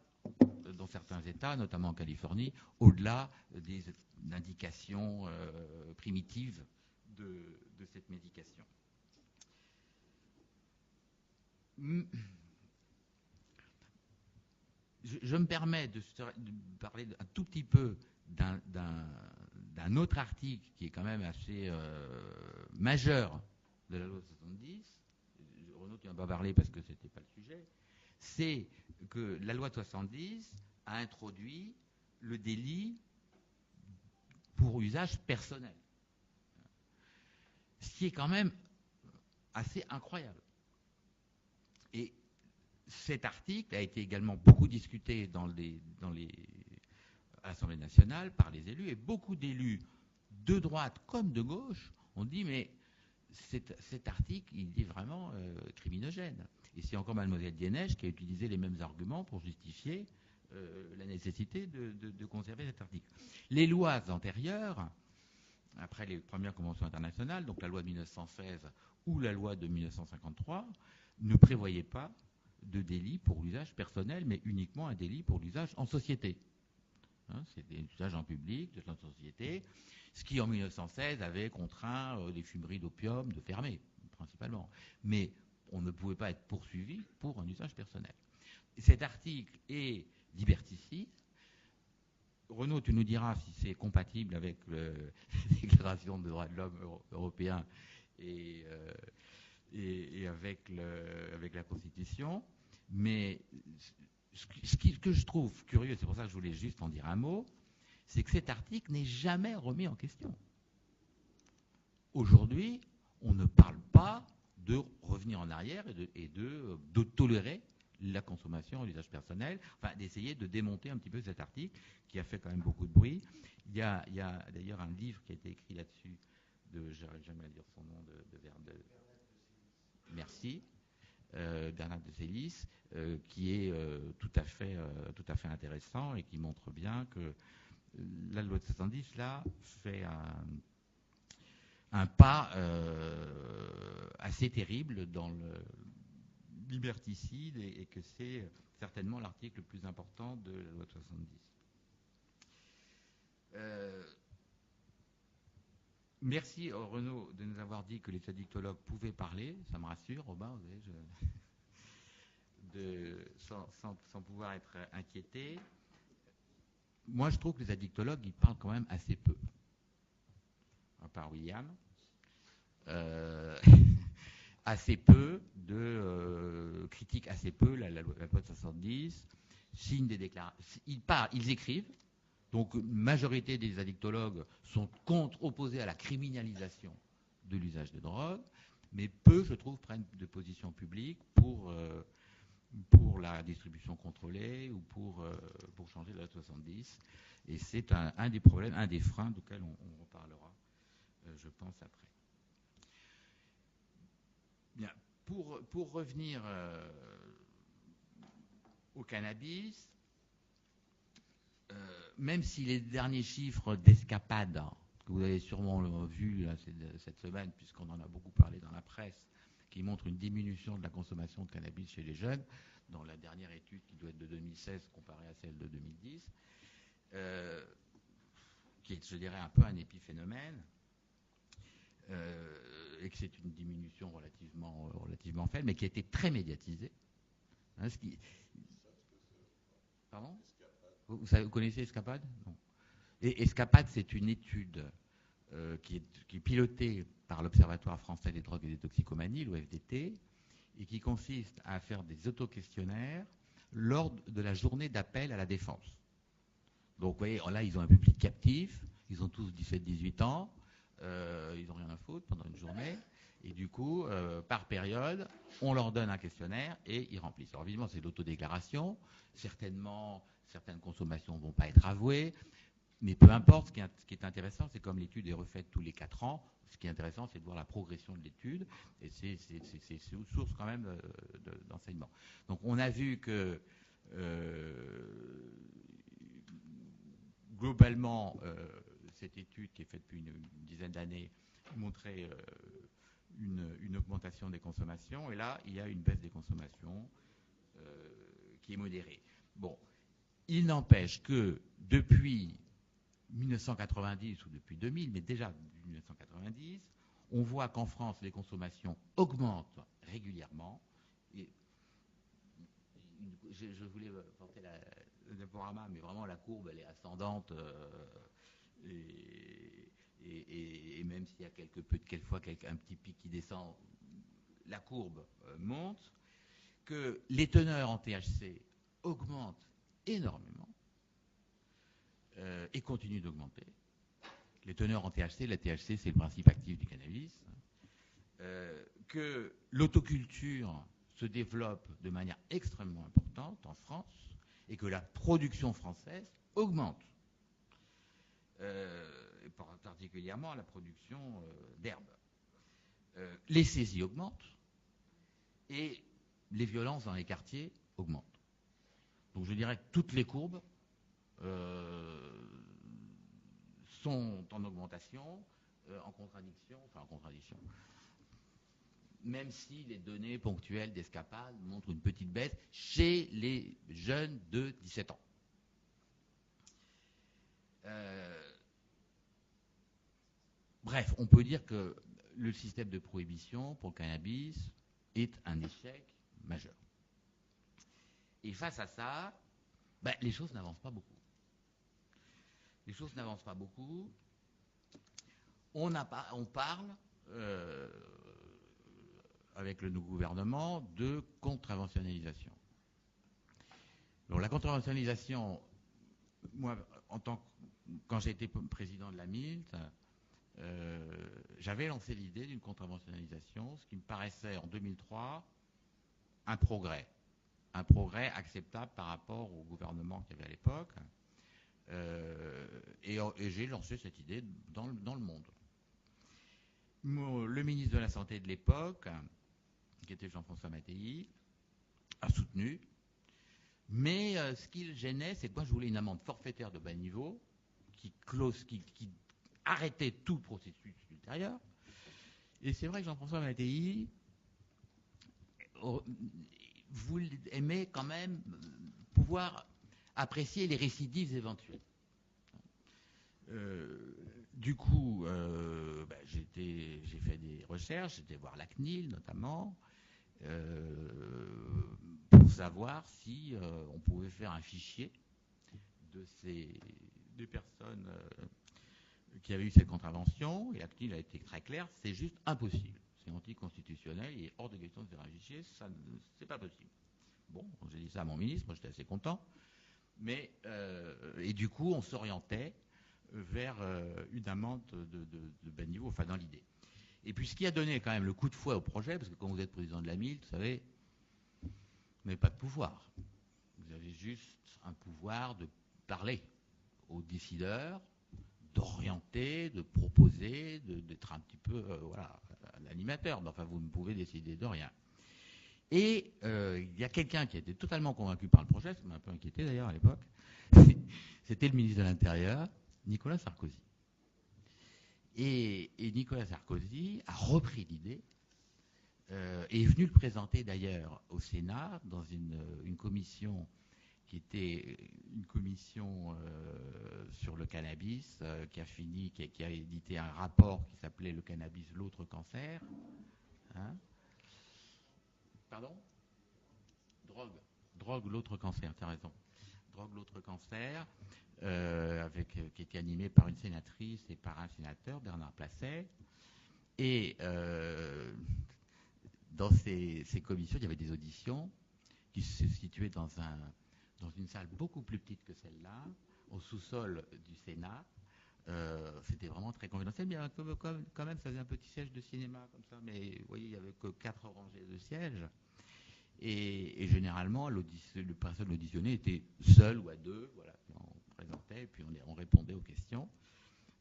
dans certains États, notamment en Californie, au-delà des indications primitives de cette médication. Je me permets de parler un tout petit peu d'un autre article qui est quand même assez majeur de la loi 70. Renaud, tu n'en as pas parlé parce que ce n'était pas le sujet. C'est que la loi 70 a introduit le délit pour usage personnel. Ce qui est quand même assez incroyable. Et cet article a été également beaucoup discuté à l'Assemblée nationale par les élus, et beaucoup d'élus de droite comme de gauche ont dit mais cet article il est vraiment criminogène. Et c'est encore Mademoiselle Dienesch qui a utilisé les mêmes arguments pour justifier la nécessité de conserver cet article. Les lois antérieures, après les premières conventions internationales, donc la loi de 1916 ou la loi de 1953, ne prévoyaient pas de délit pour l'usage personnel, mais uniquement un délit pour l'usage en société. C'est des usages en public, de la société, ce qui en 1916 avait contraint les fumeries d'opium de fermer, principalement. Mais on ne pouvait pas être poursuivi pour un usage personnel. Cet article est liberticide. Renaud, tu nous diras si c'est compatible avec la Déclaration des droits de l'homme européen et avec la Constitution. Mais ce que je trouve curieux, c'est pour ça que je voulais juste en dire un mot, c'est que cet article n'est jamais remis en question. Aujourd'hui, on ne parle pas de revenir en arrière et de tolérer la consommation et l'usage personnel, enfin d'essayer de démonter un petit peu cet article qui a fait quand même beaucoup de bruit. Il y a d'ailleurs un livre qui a été écrit là-dessus de, j'arrive jamais à dire son nom, merci, Bernard de Célis, qui est tout à fait intéressant et qui montre bien que la loi de 70 là fait un pas assez terrible dans le liberticide et que c'est certainement l'article le plus important de la loi de 70. Merci Renaud de nous avoir dit que les addictologues pouvaient parler, ça me rassure, Robin, vous savez, sans pouvoir être inquiété. Moi je trouve que les addictologues ils parlent quand même assez peu, à part William. Assez peu critiquent assez peu la loi de 70, signent des déclarations, ils écrivent. Donc, une majorité des addictologues sont opposés à la criminalisation de l'usage de drogue, mais peu, je trouve, prennent de position publique pour la distribution contrôlée ou pour changer la loi 70. Et c'est un des problèmes, un des freins auxquels on reparlera, je pense, après. Bien, pour revenir au cannabis, même si les derniers chiffres d'escapade que vous avez sûrement vu là, cette semaine, puisqu'on en a beaucoup parlé dans la presse, qui montre une diminution de la consommation de cannabis chez les jeunes, dans la dernière étude qui doit être de 2016 comparée à celle de 2010, qui est, je dirais, un peu un épiphénomène, et que c'est une diminution relativement faible, mais qui a été très médiatisée. Hein, Pardon ? Vous connaissez Escapade ? Non. Et Escapade, c'est une étude qui est pilotée par l'Observatoire français des drogues et des toxicomanies, l'OFDT, et qui consiste à faire des autoquestionnaires lors de la journée d'appel à la défense. Donc, vous voyez, là, ils ont un public captif, ils ont tous 17-18 ans, ils n'ont rien à foutre pendant une journée, et du coup, par période, on leur donne un questionnaire et ils remplissent. Alors, évidemment, c'est de l'autodéclaration, certainement, certaines consommations ne vont pas être avouées, mais peu importe, ce qui est intéressant, c'est comme l'étude est refaite tous les 4 ans, ce qui est intéressant, c'est de voir la progression de l'étude, et c'est une source quand même d'enseignement. Donc on a vu que globalement, cette étude qui est faite depuis une dizaine d'années montrait une augmentation des consommations, et là, il y a une baisse des consommations qui est modérée. Bon, il n'empêche que depuis 1990 ou depuis 2000, mais déjà 1990, on voit qu'en France, les consommations augmentent régulièrement. Et je voulais porter le diaporama, mais vraiment la courbe, elle est ascendante. Et même s'il y a quelquefois un petit pic qui descend, la courbe monte. Que les teneurs en THC augmentent énormément. Et continue d'augmenter. Les teneurs en THC, la THC c'est le principe actif du cannabis, que l'autoculture se développe de manière extrêmement importante en France et que la production française augmente, particulièrement la production d'herbes. Les saisies augmentent et les violences dans les quartiers augmentent. Donc je dirais que toutes les courbes sont en augmentation, en contradiction, même si les données ponctuelles d'Escapade montrent une petite baisse chez les jeunes de 17 ans. Bref, on peut dire que le système de prohibition pour le cannabis est un échec majeur. Et face à ça, les choses n'avancent pas beaucoup. On parle, avec le nouveau gouvernement, de contraventionnalisation. Alors la contraventionnalisation, moi, quand j'ai été président de la MILT, j'avais lancé l'idée d'une contraventionnalisation, ce qui me paraissait en 2003 un progrès acceptable par rapport au gouvernement qu'il y avait à l'époque. Et j'ai lancé cette idée dans le monde. Le ministre de la Santé de l'époque, qui était Jean-François Mattei, a soutenu. Mais ce qui le gênait, c'est que moi je voulais une amende forfaitaire de bas niveau qui arrêtait tout processus ultérieur. Et c'est vrai que Jean-François Mattei aimait quand même pouvoir apprécier les récidives éventuelles. Du coup, j'ai fait des recherches, j'étais voir la CNIL notamment, pour savoir si on pouvait faire un fichier des personnes qui avaient eu cette contravention, et la CNIL a été très claire, c'est juste impossible. C'est anticonstitutionnel, il est hors de question de faire un fichier, ça, c'est pas possible. Bon, j'ai dit ça à mon ministre, moi j'étais assez content, mais et du coup on s'orientait vers une amende de bas niveau, enfin dans l'idée. Et puis ce qui a donné quand même le coup de fouet au projet, parce que quand vous êtes président de la MILT, vous savez, vous n'avez pas de pouvoir. Vous avez juste un pouvoir de parler aux décideurs, d'orienter, de proposer, d'être un petit peu l'animateur. Mais enfin, vous ne pouvez décider de rien. Et il y a quelqu'un qui a été totalement convaincu par le projet, ça m'a un peu inquiété d'ailleurs à l'époque, c'était le ministre de l'Intérieur, Nicolas Sarkozy. Et Nicolas Sarkozy a repris l'idée est venu le présenter d'ailleurs au Sénat dans une commission qui était une commission sur le cannabis, qui a édité un rapport qui s'appelait Le cannabis, l'autre cancer. Hein? Pardon? Drogue, l'autre cancer, tu as raison. Drogue, l'autre cancer, qui était animé par une sénatrice et par un sénateur, Bernard Placet. Et dans ces commissions, il y avait des auditions qui se situaient dans une salle beaucoup plus petite que celle-là, au sous-sol du Sénat. C'était vraiment très confidentiel, mais quand même, ça faisait un petit siège de cinéma comme ça, mais vous voyez, il n'y avait que 4 rangées de sièges. Et généralement, le personne auditionnée était seul ou à deux, voilà, on présentait, et puis on répondait aux questions.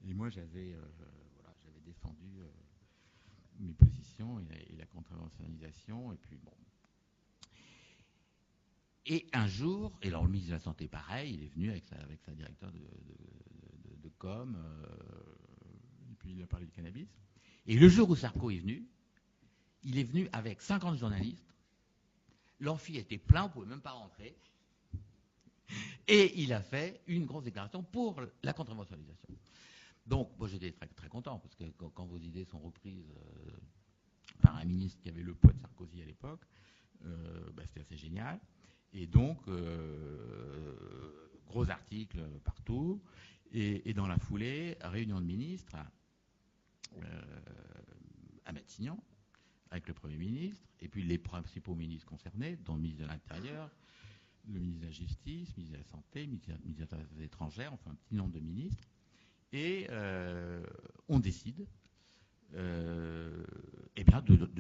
Et moi, j'avais défendu mes positions et la contre-conventionnalisation, et puis bon. Et un jour, et alors le ministre de la Santé, pareil, il est venu avec sa directeur de com, et puis il a parlé du cannabis. Et le jour où Sarko est venu, il est venu avec 50 journalistes. L'amphi était plein, on ne pouvait même pas rentrer. Et il a fait une grosse déclaration pour la contre-conventionnalisation. Donc, moi j'étais très, très content, parce que quand vos idées sont reprises par un ministre qui avait le poids de Sarkozy à l'époque, c'était assez génial. Et donc, gros articles partout. Et dans la foulée, réunion de ministres à Matignon, avec le Premier ministre, et puis les principaux ministres concernés, dont le ministre de l'Intérieur, le ministre de la Justice, le ministre de la Santé, le ministre des Affaires étrangères, enfin un petit nombre de ministres. Et on décide de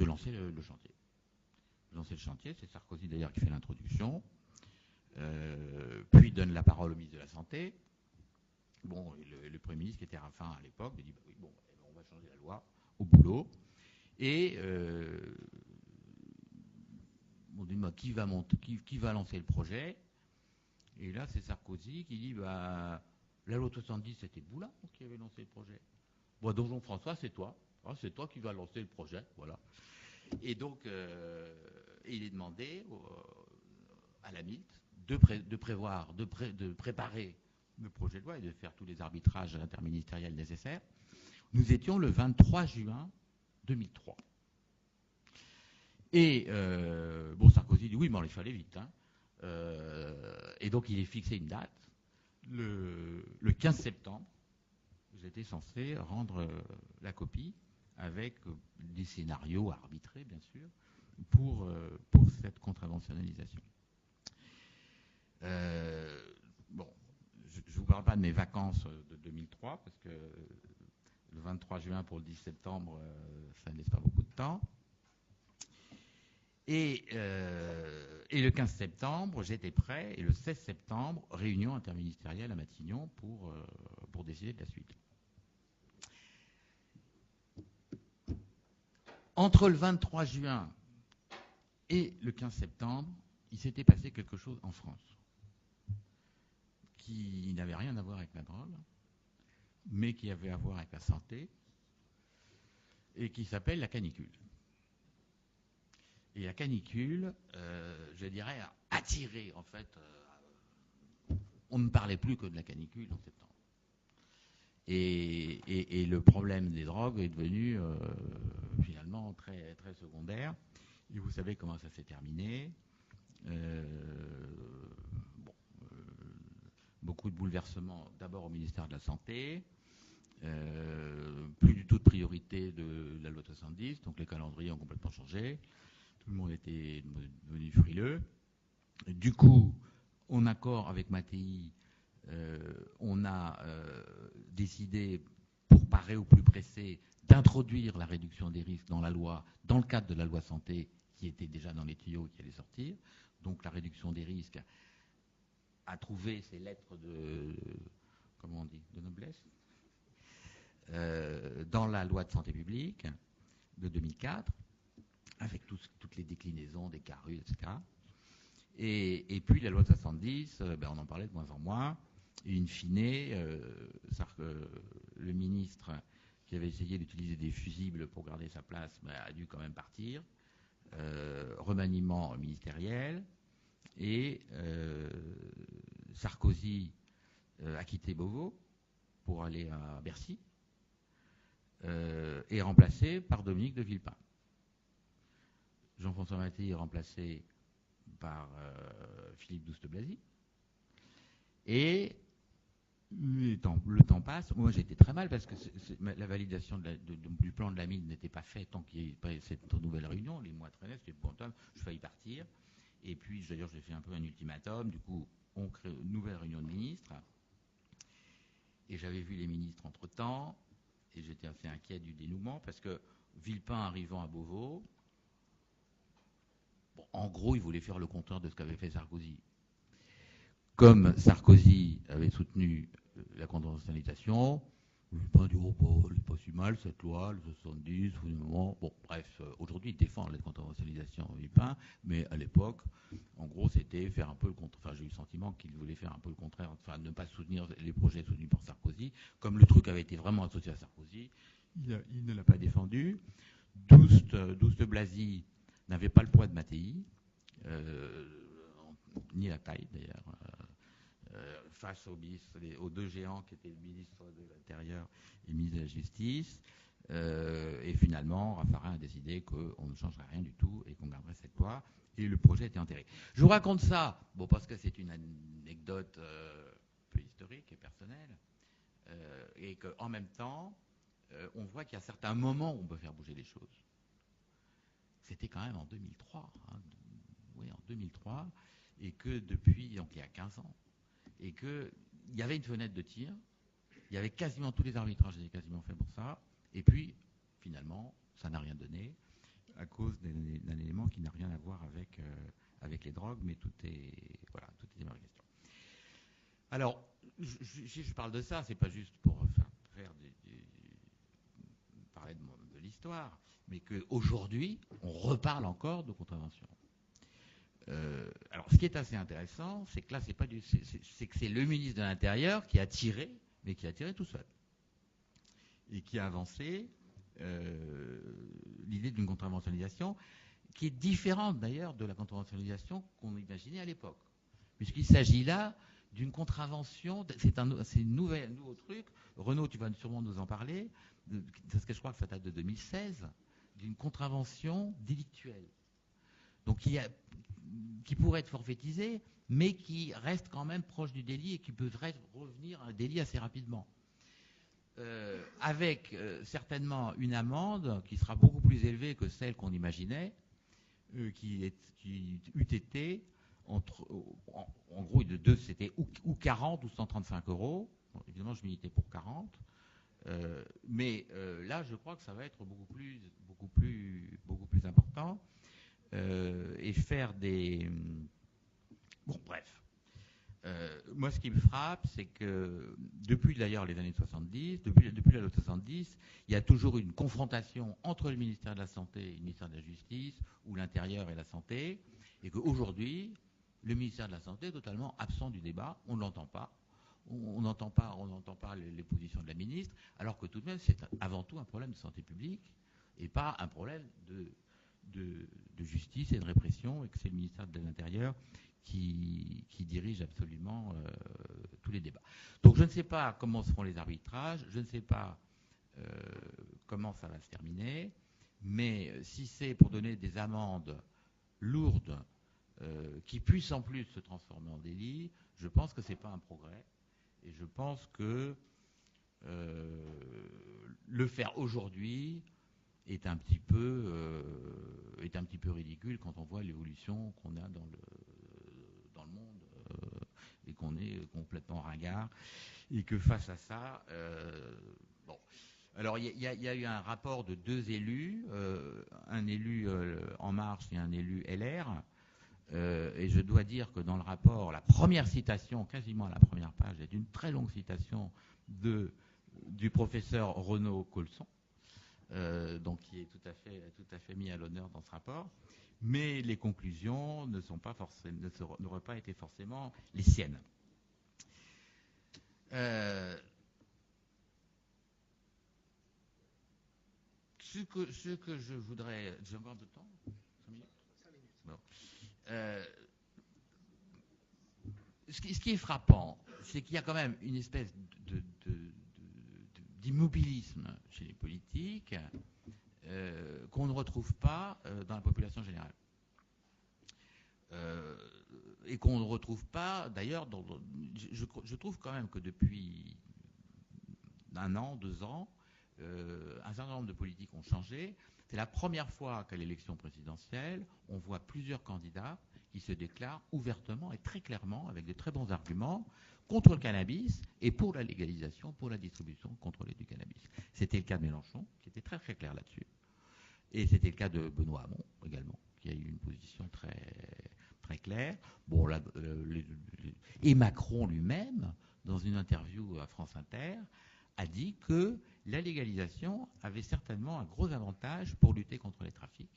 lancer le chantier. Lancer le chantier, c'est Sarkozy d'ailleurs qui fait l'introduction, puis donne la parole au ministre de la Santé. Bon, le Premier ministre qui était Raffin à l'époque, il dit on va changer la loi au boulot. Et on dit qui va lancer le projet? Et là, c'est Sarkozy qui dit la loi 70, c'était Boulard qui avait lancé le projet. Bon, donc Jean-François, c'est toi. Ah, c'est toi qui vas lancer le projet, voilà. Et donc, il est demandé à la MILT de préparer le projet de loi et de faire tous les arbitrages interministériels nécessaires. Nous étions le 23 juin 2003. Et Sarkozy dit oui, mais il fallait vite. Hein. Et donc il est fixé une date, le 15 septembre. J'étais censé rendre la copie avec des scénarios arbitrés, bien sûr, pour cette contraventionnalisation. Je ne vous parle pas de mes vacances de 2003, parce que le 23 juin pour le 10 septembre, ça ne laisse pas beaucoup de temps. Et le 15 septembre, j'étais prêt, et le 16 septembre, réunion interministérielle à Matignon pour décider de la suite. Entre le 23 juin et le 15 septembre, il s'était passé quelque chose en France qui n'avait rien à voir avec la drogue, mais qui avait à voir avec la santé, et qui s'appelle la canicule. Et la canicule, je dirais, a attiré, en fait, on ne parlait plus que de la canicule en septembre. Et le problème des drogues est devenu finalement très, très secondaire. Et vous savez comment ça s'est terminé. Beaucoup de bouleversements, d'abord au ministère de la Santé, plus du tout de priorité de la loi 70, donc les calendriers ont complètement changé, tout le monde était devenu frileux. Du coup, en accord avec Mattei, on a décidé, pour parer au plus pressé, d'introduire la réduction des risques dans la loi, dans le cadre de la loi santé, qui était déjà dans les tuyaux, qui allait sortir. Donc la réduction des risques a trouvé ses lettres de noblesse, dans la loi de santé publique de 2004, avec toutes les déclinaisons des CARU, etc. Et puis la loi de 70, on en parlait de moins en moins. Et in fine, le ministre qui avait essayé d'utiliser des fusibles pour garder sa place a dû quand même partir. remaniement ministériel, et Sarkozy a quitté Beauvau pour aller à Bercy, est remplacé par Dominique de Villepin. Jean-François Mattei est remplacé par Philippe Douste-Blazy. Et le temps passe. Moi, j'étais très mal parce que la validation du plan de la mine n'était pas faite tant qu'il n'y avait pas cette nouvelle réunion. Les mois traînaient, c'était épouvantable. Je faillis partir. Et puis, d'ailleurs, j'ai fait un peu un ultimatum. Du coup, on crée une nouvelle réunion de ministres. Et j'avais vu les ministres entre-temps. Et j'étais assez inquiet du dénouement parce que Villepin arrivant à Beauvau, bon, en gros, il voulait faire le contraire de ce qu'avait fait Sarkozy. Comme Sarkozy avait soutenu la conventionnalisation, Villepin dit oh, bon, elle n'est pas si mal cette loi, le 70, bon, bref, aujourd'hui il défend la conventionnalisation Villepin, mais à l'époque, en gros, c'était faire un peu le contraire. Enfin, j'ai eu le sentiment qu'il voulait faire un peu le contraire, enfin, ne pas soutenir les projets soutenus par Sarkozy. Comme le truc avait été vraiment associé à Sarkozy, il ne l'a pas défendu. Douste-Blazy n'avait pas le poids de Mattei, ni la taille d'ailleurs. Face aux deux géants qui étaient le ministre de l'Intérieur et le ministre de la Justice. Et finalement, Raffarin a décidé qu'on ne changerait rien du tout et qu'on garderait cette loi. Et le projet a été enterré. Je vous raconte ça, bon, parce que c'est une anecdote peu historique et personnelle. Et qu'en même temps, on voit qu'il y a certains moments où on peut faire bouger les choses. C'était quand même en 2003. Oui, en 2003. Et que depuis, donc il y a 15 ans, et qu'il y avait une fenêtre de tir, il y avait quasiment tous les arbitrages étaient quasiment faits pour ça, et puis finalement ça n'a rien donné à cause d'un élément qui n'a rien à voir avec les drogues, mais tout est une vraie question. Alors, si je parle de ça, c'est pas juste pour parler de l'histoire, mais qu'aujourd'hui on reparle encore de contravention. Alors, ce qui est assez intéressant, c'est que là, c'est que c'est le ministre de l'Intérieur qui a tiré, mais qui a tiré tout seul. Et qui a avancé l'idée d'une contraventionnalisation qui est différente d'ailleurs de la contraventionnalisation qu'on imaginait à l'époque. Puisqu'il s'agit là d'une contravention, c'est un nouveau truc. Renaud, tu vas sûrement nous en parler, parce que je crois que ça date de 2016, d'une contravention délictuelle. Donc, qui pourrait être forfaitisé, mais qui reste quand même proche du délit et qui peut revenir à un délit assez rapidement. Avec certainement une amende qui sera beaucoup plus élevée que celle qu'on imaginait, qui eût été, en gros, c'était ou 40 ou 135 euros. Bon, évidemment, je militais pour 40. Mais là, je crois que ça va être beaucoup plus important. Et faire des... Bon, bref. Moi, ce qui me frappe, c'est que depuis d'ailleurs les années 70, depuis la loi 70, il y a toujours une confrontation entre le ministère de la Santé et le ministère de la Justice, ou l'Intérieur et la Santé, et qu'aujourd'hui, le ministère de la Santé est totalement absent du débat, on ne l'entend pas. On n'entend pas les positions de la ministre, alors que tout de même, c'est avant tout un problème de santé publique et pas un problème de justice et de répression, et que c'est le ministère de l'Intérieur qui dirige absolument tous les débats. Donc je ne sais pas comment se feront les arbitrages, je ne sais pas comment ça va se terminer, mais si c'est pour donner des amendes lourdes qui puissent en plus se transformer en délit, je pense que ce n'est pas un progrès, et je pense que le faire aujourd'hui est un petit peu ridicule quand on voit l'évolution qu'on a dans le monde et qu'on est complètement ringard, et que face à ça, bon. Alors il y a eu un rapport de deux élus, un élu En Marche et un élu LR, et je dois dire que dans le rapport, la première citation, quasiment à la première page, est une très longue citation du professeur Renaud Colson. Donc qui est tout à fait mis à l'honneur dans ce rapport, mais les conclusions n'auraient pas été forcément les siennes. Ce que je voudrais... J'ai encore de temps ? 5 Ce qui est frappant, c'est qu'il y a quand même une espèce d'immobilisme chez les politiques qu'on ne retrouve pas dans la population générale. Et qu'on ne retrouve pas, d'ailleurs, je trouve quand même que depuis 1 an, 2 ans, un certain nombre de politiques ont changé. C'est la première fois qu'à l'élection présidentielle, on voit plusieurs candidats qui se déclarent ouvertement et très clairement, avec de très bons arguments, contre le cannabis et pour la légalisation, pour la distribution contrôlée du cannabis. C'était le cas de Mélenchon, qui était très très clair là-dessus. Et c'était le cas de Benoît Hamon également, qui a eu une position très, très claire. Bon, là, et Macron lui-même, dans une interview à France Inter, a dit que la légalisation avait certainement un gros avantage pour lutter contre les trafics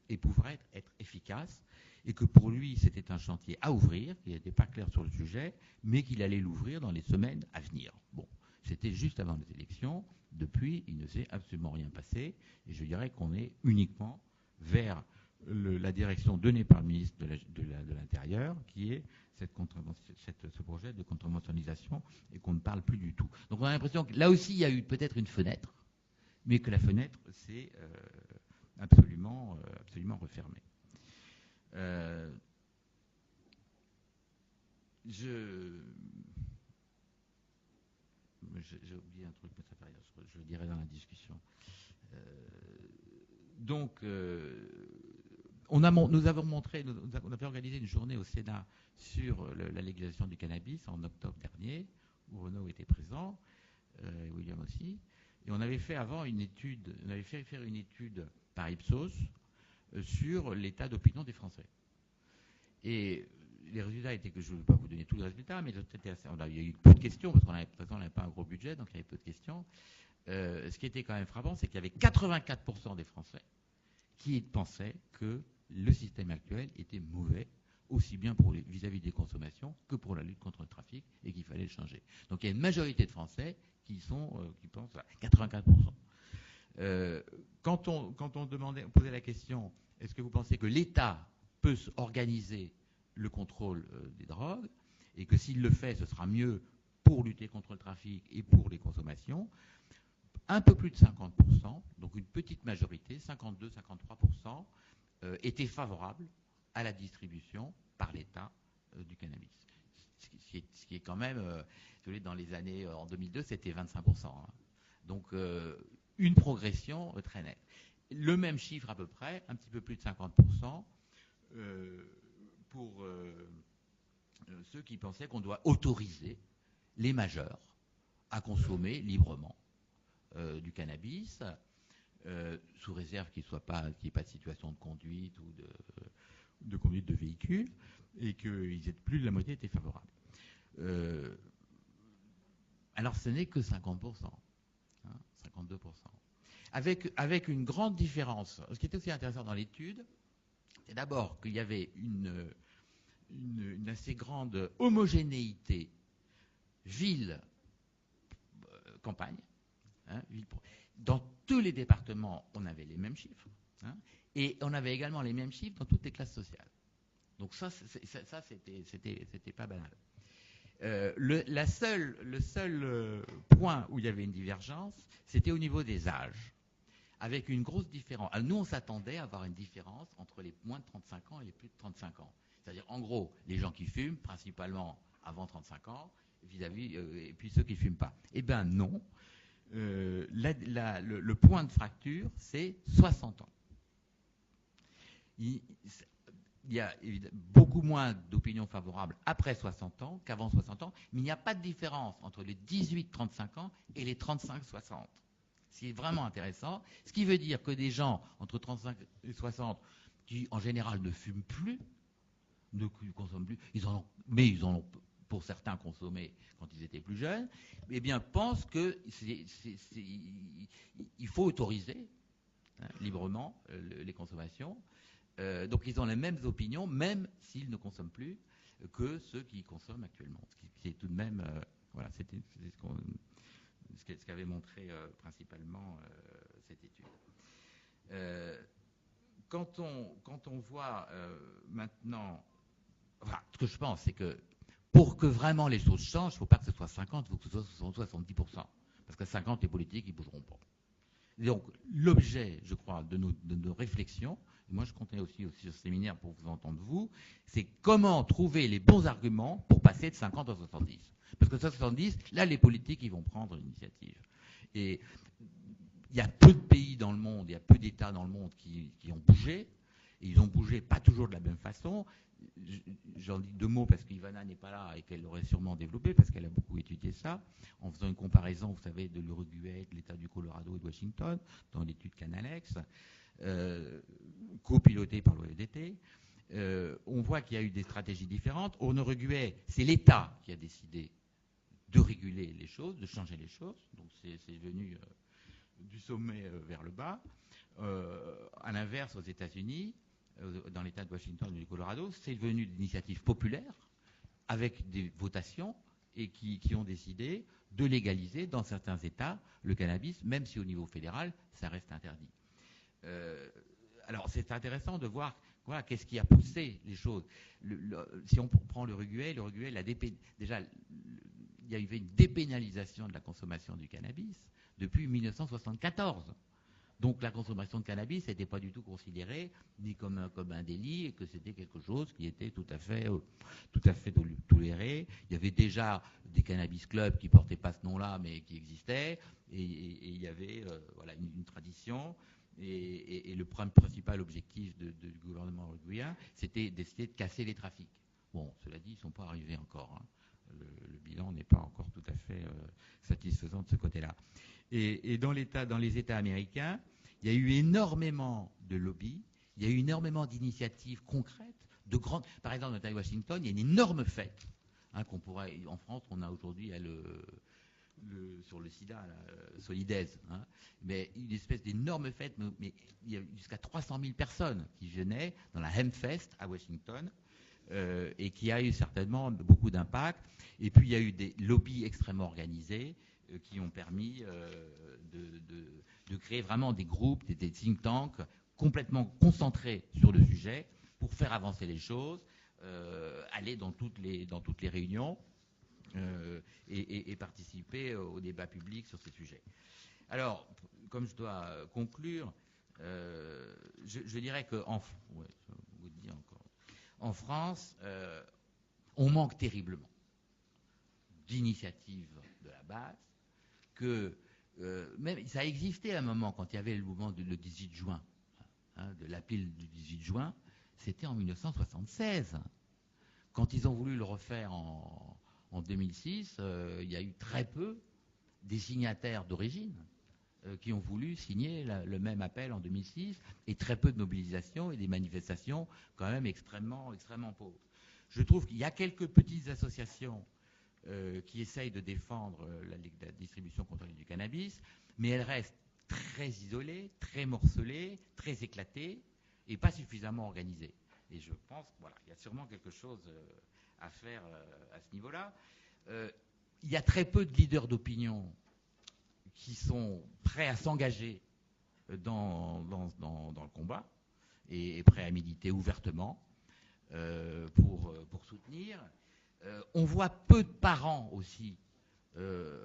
et pourrait être efficace, et que pour lui, c'était un chantier à ouvrir, qu'il n'était pas clair sur le sujet, mais qu'il allait l'ouvrir dans les semaines à venir. Bon, c'était juste avant les élections. Depuis, il ne s'est absolument rien passé, et je dirais qu'on est uniquement vers la direction donnée par le ministre de l'Intérieur, qui est ce projet de conventionnalisation, et qu'on ne parle plus du tout. Donc on a l'impression que là aussi, il y a eu peut-être une fenêtre, mais que la fenêtre s'est absolument refermée. J'ai oublié un truc, mais ça fait rien, je le dirai dans la discussion. On avait organisé une journée au Sénat sur la légalisation du cannabis en octobre dernier, où Renaud était présent, et William aussi. Et on avait fait avant faire une étude par Ipsos sur l'état d'opinion des Français. Et les résultats étaient que je ne vais pas vous donner tous les résultats, mais il y a eu peu de questions, parce qu'on n'avait pas un gros budget, donc il y avait peu de questions. Ce qui était quand même frappant, c'est qu'il y avait 84% des Français qui pensaient que le système actuel était mauvais, aussi bien vis-à-vis des consommations que pour la lutte contre le trafic, et qu'il fallait le changer. Donc il y a une majorité de Français qui pensent ça, 84%. Quand on posait la question, est-ce que vous pensez que l'État peut organiser le contrôle des drogues, et que s'il le fait, ce sera mieux pour lutter contre le trafic et pour les consommations, un peu plus de 50%, donc une petite majorité, 52-53%, étaient favorables à la distribution par l'État du cannabis. Ce qui est quand même, dans les années, en 2002, c'était 25%. Hein. Donc, une progression très nette. Le même chiffre à peu près, un petit peu plus de 50%, pour ceux qui pensaient qu'on doit autoriser les majeurs à consommer librement du cannabis, sous réserve qu'il n'y ait pas de situation de conduite ou de conduite de véhicule, et que plus de la moitié étaient favorables. Alors ce n'est que 50%, hein, 52%. Avec une grande différence. Ce qui est aussi intéressant dans l'étude, c'est d'abord qu'il y avait une assez grande homogénéité ville-campagne. Hein, dans tous les départements, on avait les mêmes chiffres. Hein, et on avait également les mêmes chiffres dans toutes les classes sociales. Donc ça c'était pas banal. Le seul point où il y avait une divergence, c'était au niveau des âges, avec une grosse différence. Alors nous, on s'attendait à avoir une différence entre les moins de 35 ans et les plus de 35 ans. C'est-à-dire, en gros, les gens qui fument, principalement avant 35 ans, et puis ceux qui ne fument pas. Eh bien non. Le point de fracture, c'est 60 ans. Il y a beaucoup moins d'opinions favorables après 60 ans qu'avant 60 ans, mais il n'y a pas de différence entre les 18-35 ans et les 35-60. C'est vraiment intéressant. Ce qui veut dire que des gens entre 35 et 60 qui, en général, ne fument plus, ne consomment plus, ils en ont pour certains consommé quand ils étaient plus jeunes, eh bien, pensent qu'il faut autoriser librement les consommations. Donc ils ont les mêmes opinions, même s'ils ne consomment plus, que ceux qui consomment actuellement. Ce qui est tout de même, c'était ce qu'avait montré principalement cette étude. quand on voit maintenant, enfin, ce que je pense, c'est que pour que vraiment les choses changent, il ne faut pas que ce soit 50, il faut que ce soit 70%. Parce qu'à 50, les politiques, ils ne bougeront pas. Et donc, l'objet, je crois, de nos réflexions, et moi je comptais aussi au séminaire pour vous entendre vous, c'est comment trouver les bons arguments pour passer de 50 à 70. Parce que 70, là, les politiques, ils vont prendre l'initiative. Et il y a peu de pays dans le monde, il y a peu d'États dans le monde qui ont bougé. Et ils ont bougé pas toujours de la même façon. J'en dis deux mots parce qu'Ivana n'est pas là et qu'elle l'aurait sûrement développé parce qu'elle a beaucoup étudié ça, en faisant une comparaison, vous savez, de l'Uruguay, de l'État du Colorado et de Washington, dans l'étude Canalex, copilotée par l'OEDT. On voit qu'il y a eu des stratégies différentes. En Uruguay, c'est l'État qui a décidé de réguler les choses, de changer les choses. Donc c'est venu du sommet vers le bas. À l'inverse, aux États-Unis, dans l'État de Washington et du Colorado, c'est venu d'initiatives populaires avec des votations et qui ont décidé de légaliser dans certains États le cannabis, même si au niveau fédéral, ça reste interdit. Alors c'est intéressant de voir voilà, qu'est-ce qui a poussé les choses. Si on prend l'Uruguay, déjà, il y a eu une dépénalisation de la consommation du cannabis depuis 1974. Donc la consommation de cannabis n'était pas du tout considérée ni comme un délit et que c'était quelque chose qui était tout à fait toléré. Il y avait déjà des cannabis clubs qui ne portaient pas ce nom-là mais qui existaient et il y avait voilà, une tradition et le principal objectif du gouvernement uruguayen c'était d'essayer de casser les trafics. Bon, cela dit, ils ne sont pas arrivés encore. Hein. Le bilan n'est pas encore tout à fait satisfaisant de ce côté-là. Et dans les États américains, il y a eu énormément de lobbies, il y a eu énormément d'initiatives concrètes, par exemple, dans l'État de Washington, il y a une énorme fête hein, qu'on pourrait. En France, on a aujourd'hui sur le sida, Solidaise, hein, mais une espèce d'énorme fête, mais il y a jusqu'à 300 000 personnes qui venaient dans la Hempfest à Washington. Et qui a eu certainement beaucoup d'impact. Et puis il y a eu des lobbies extrêmement organisés qui ont permis de créer vraiment des groupes, des think tanks complètement concentrés sur le sujet pour faire avancer les choses, aller dans toutes les réunions et participer au débat public sur ces sujets. Alors, comme je dois conclure, je dirais que en France, on manque terriblement d'initiatives de la base, que même ça existait à un moment quand il y avait le mouvement le 18 juin, hein, de la pile du 18 juin, c'était en 1976. Quand ils ont voulu le refaire en 2006, il y a eu très peu des signataires d'origine qui ont voulu signer le même appel en 2006 et très peu de mobilisation et des manifestations quand même extrêmement pauvres. Je trouve qu'il y a quelques petites associations qui essayent de défendre la distribution contrôlée du cannabis, mais elles restent très isolées, très morcelées, très éclatées et pas suffisamment organisées. Et je pense qu'il y a sûrement quelque chose à faire à ce niveau-là. Il y a très peu de leaders d'opinion qui sont prêts à s'engager dans le combat et prêts à militer ouvertement pour soutenir. On voit peu de parents aussi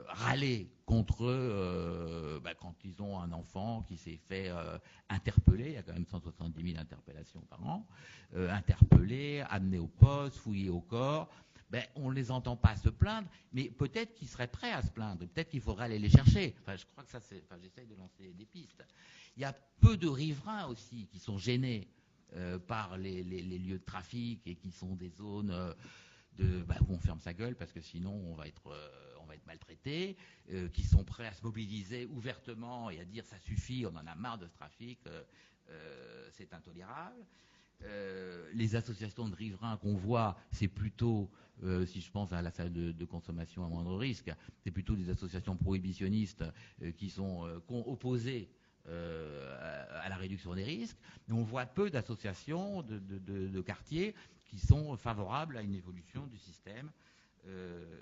râler contre quand ils ont un enfant qui s'est fait interpeller, il y a quand même 170 000 interpellations par an, interpeller, amener au poste, fouiller au corps. On ne les entend pas se plaindre, mais peut-être qu'ils seraient prêts à se plaindre, peut-être qu'il faudrait aller les chercher. Enfin, je crois que j'essaye de lancer des pistes. Il y a peu de riverains aussi qui sont gênés par les lieux de trafic et qui sont des zones où on ferme sa gueule parce que sinon on va être maltraité, qui sont prêts à se mobiliser ouvertement et à dire ça suffit, on en a marre de ce trafic, c'est intolérable. Les associations de riverains qu'on voit, c'est plutôt, si je pense à la salle de consommation à moindre risque, c'est plutôt des associations prohibitionnistes qui sont opposées à la réduction des risques. Mais on voit peu d'associations de quartiers qui sont favorables à une évolution du système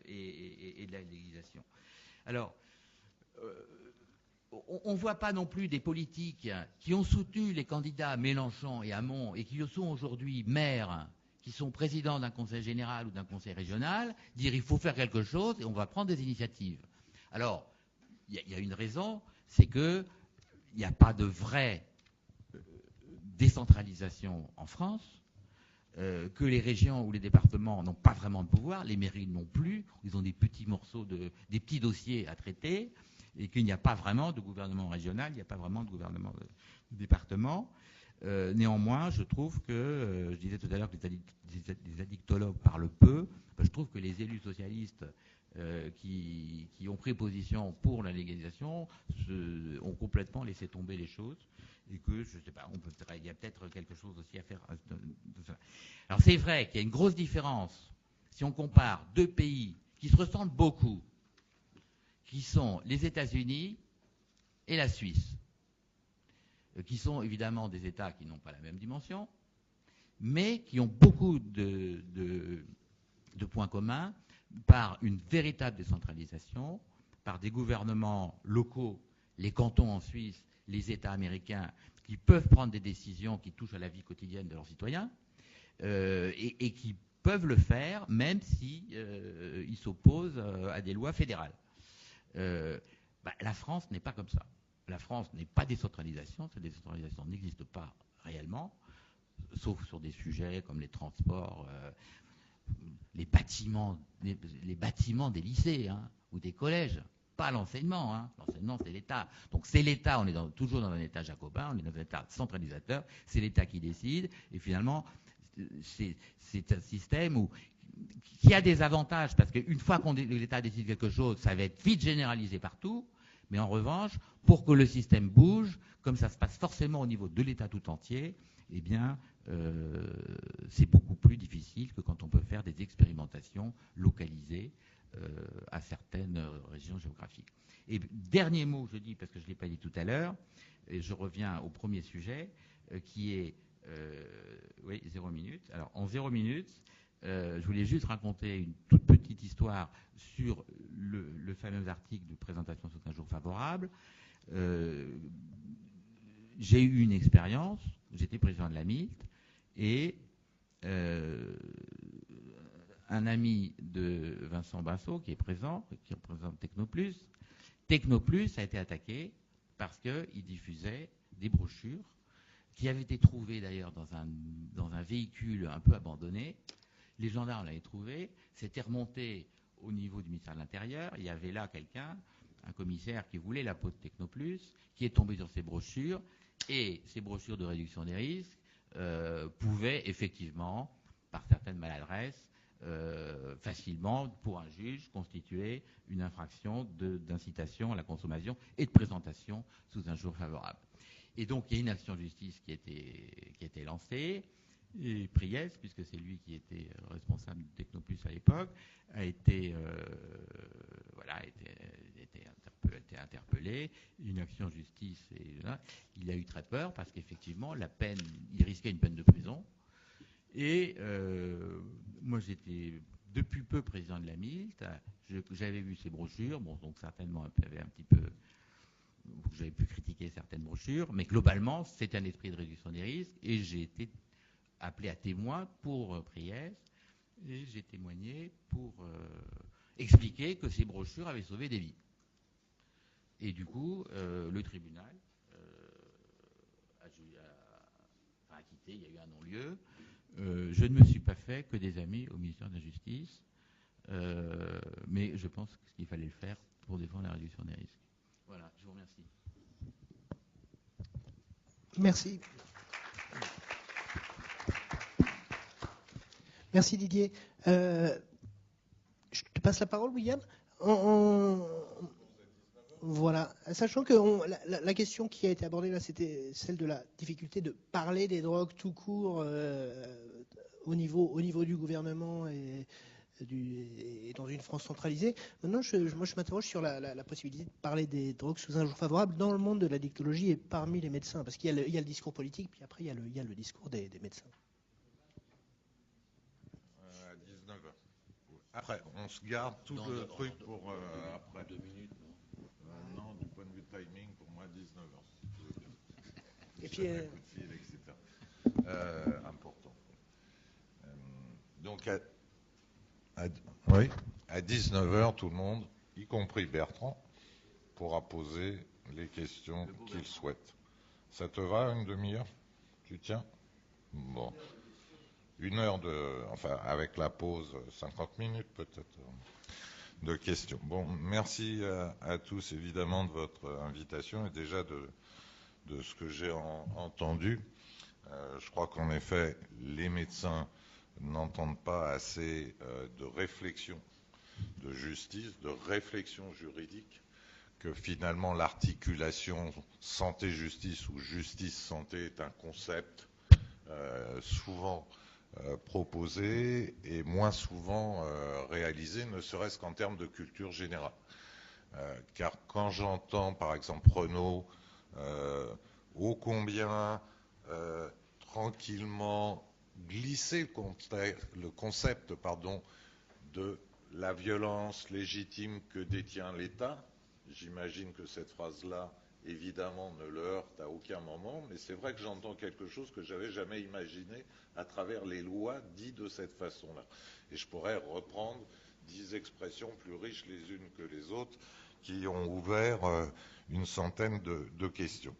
et de la légalisation. Alors, on ne voit pas non plus des politiques qui ont soutenu les candidats Mélenchon et Hamon et qui sont aujourd'hui maires, qui sont présidents d'un conseil général ou d'un conseil régional, dire il faut faire quelque chose et on va prendre des initiatives. Alors, il y a une raison, c'est qu'il n'y a pas de vraie décentralisation en France, que les régions ou les départements n'ont pas vraiment de pouvoir, les mairies non plus, ils ont des petits morceaux, des petits dossiers à traiter, et qu'il n'y a pas vraiment de gouvernement régional, il n'y a pas vraiment de gouvernement de département. Néanmoins, je trouve que, je disais tout à l'heure que les addictologues parlent peu, je trouve que les élus socialistes qui ont pris position pour la légalisation ont complètement laissé tomber les choses et que, je ne sais pas, il y a peut-être quelque chose aussi à faire de ça. Alors c'est vrai qu'il y a une grosse différence si on compare deux pays qui se ressemblent beaucoup, qui sont les États-Unis et la Suisse, qui sont évidemment des États qui n'ont pas la même dimension, mais qui ont beaucoup de points communs par une véritable décentralisation, par des gouvernements locaux, les cantons en Suisse, les États américains, qui peuvent prendre des décisions qui touchent à la vie quotidienne de leurs citoyens, et qui peuvent le faire même si ils s'opposent à des lois fédérales. La France n'est pas comme ça. La France n'est pas décentralisation. Cette décentralisation n'existe pas réellement, sauf sur des sujets comme les transports, les bâtiments des lycées ou des collèges. Pas l'enseignement. L'enseignement, c'est l'État. Donc c'est l'État, on est toujours dans un État jacobin, on est dans un État centralisateur, c'est l'État qui décide, et finalement, c'est un système qui a des avantages, parce qu'une fois que l'État décide quelque chose, ça va être vite généralisé partout, mais en revanche, pour que le système bouge, comme ça se passe forcément au niveau de l'État tout entier, eh bien, c'est beaucoup plus difficile que quand on peut faire des expérimentations localisées à certaines régions géographiques. Et dernier mot, je dis, parce que je ne l'ai pas dit tout à l'heure, et je reviens au premier sujet, qui est... oui, 0 minute. Alors, en 0 minutes, je voulais juste raconter une toute petite histoire sur le fameux article de présentation sous un jour favorable. J'ai eu une expérience, j'étais président de la MILT, et un ami de Vincent Bassot, qui est présent, qui représente Technoplus. Technoplus a été attaqué parce qu'il diffusait des brochures qui avaient été trouvées d'ailleurs dans un véhicule un peu abandonné. Les gendarmes l'avaient trouvé, c'était remonté au niveau du ministère de l'Intérieur. Il y avait là quelqu'un, un commissaire qui voulait la peau de Technoplus, qui est tombé sur ces brochures, et ces brochures de réduction des risques pouvaient effectivement, par certaines maladresses, facilement, pour un juge, constituer une infraction d'incitation à la consommation et de présentation sous un jour favorable. Et donc, il y a une action de justice qui a été lancée, et Priest, puisque c'est lui qui était responsable de Technoplus à l'époque, a été interpellé, une action de justice, et là, il a eu très peur parce qu'effectivement, il risquait une peine de prison. Et moi, j'étais depuis peu président de la MILT, j'avais vu ces brochures, bon, donc certainement, j'avais un petit peu, j'avais pu critiquer certaines brochures, mais globalement, c'est un esprit de réduction des risques, et j'ai été appelé à témoin pour Priest, et j'ai témoigné pour expliquer que ces brochures avaient sauvé des vies. Et du coup, le tribunal a acquitté, il y a eu un non-lieu. Je ne me suis pas fait que des amis au ministère de la Justice, mais je pense qu'il fallait le faire pour défendre la réduction des risques. Voilà, je vous remercie. Merci. Merci Didier. Je te passe la parole, William. Voilà, sachant que la question qui a été abordée là, c'était celle de la difficulté de parler des drogues tout court au niveau du gouvernement et dans une France centralisée. Maintenant, moi, je m'interroge sur la possibilité de parler des drogues sous un jour favorable dans le monde de la dictologie et parmi les médecins, parce qu'il y a le discours politique, puis après il y a le discours des médecins. À 19h. Après, on se garde tout le truc pour après. 2 minutes. Non, du point de vue timing pour moi 19h. Si tu veux bien. Et puis, un coup de fil, etc. Important. Donc, à 19h, tout le monde, y compris Bertrand, pourra poser les questions qu'il souhaite. Ça te va, une demi-heure? Tu tiens? Bon. Une heure enfin, avec la pause, 50 minutes peut-être, de questions. Bon, merci à tous, évidemment, de votre invitation et déjà de ce que j'ai entendu. Je crois qu'en effet, les médecins n'entendent pas assez de réflexion de justice, de réflexion juridique, que finalement l'articulation santé-justice ou justice-santé est un concept souvent proposé et moins souvent réalisé, ne serait-ce qu'en termes de culture générale. Car quand j'entends par exemple Renaud ô combien tranquillement glisser le concept de la violence légitime que détient l'État, j'imagine que cette phrase-là, évidemment, ne le heurte à aucun moment, mais c'est vrai que j'entends quelque chose que je n'avais jamais imaginé à travers les lois dites de cette façon-là. Et je pourrais reprendre 10 expressions plus riches les unes que les autres qui ont ouvert une centaine de questions.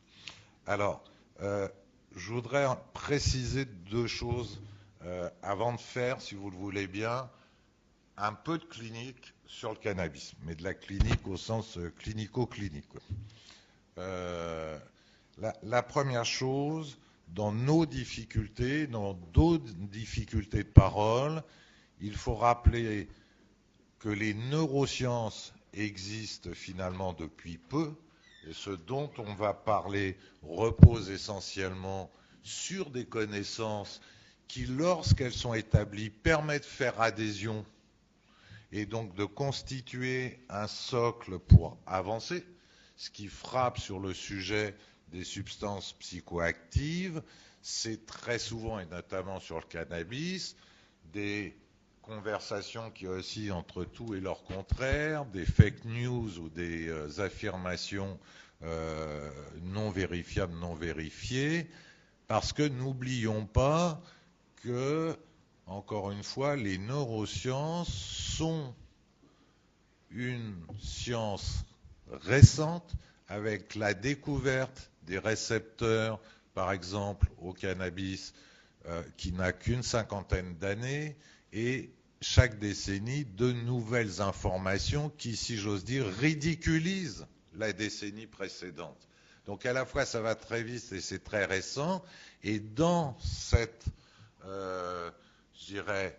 Alors, je voudrais préciser 2 choses avant de faire, si vous le voulez bien, un peu de clinique sur le cannabis, mais de la clinique au sens clinico-clinique. La première chose, dans nos difficultés, dans d'autres difficultés de parole, il faut rappeler que les neurosciences existent finalement depuis peu, et ce dont on va parler repose essentiellement sur des connaissances qui, lorsqu'elles sont établies, permettent de faire adhésion et donc de constituer un socle pour avancer. Ce qui frappe sur le sujet des substances psychoactives, c'est très souvent, et notamment sur le cannabis, des conversations qui oscillent entre tout et leur contraire, des fake news ou des affirmations non vérifiables, non vérifiées, parce que n'oublions pas que, encore une fois, les neurosciences sont une science récente avec la découverte des récepteurs, par exemple au cannabis, qui n'a qu'une 50aine d'années, et chaque décennie de nouvelles informations qui, si j'ose dire, ridiculisent la décennie précédente. Donc à la fois ça va très vite et c'est très récent, et dans cette, je dirais,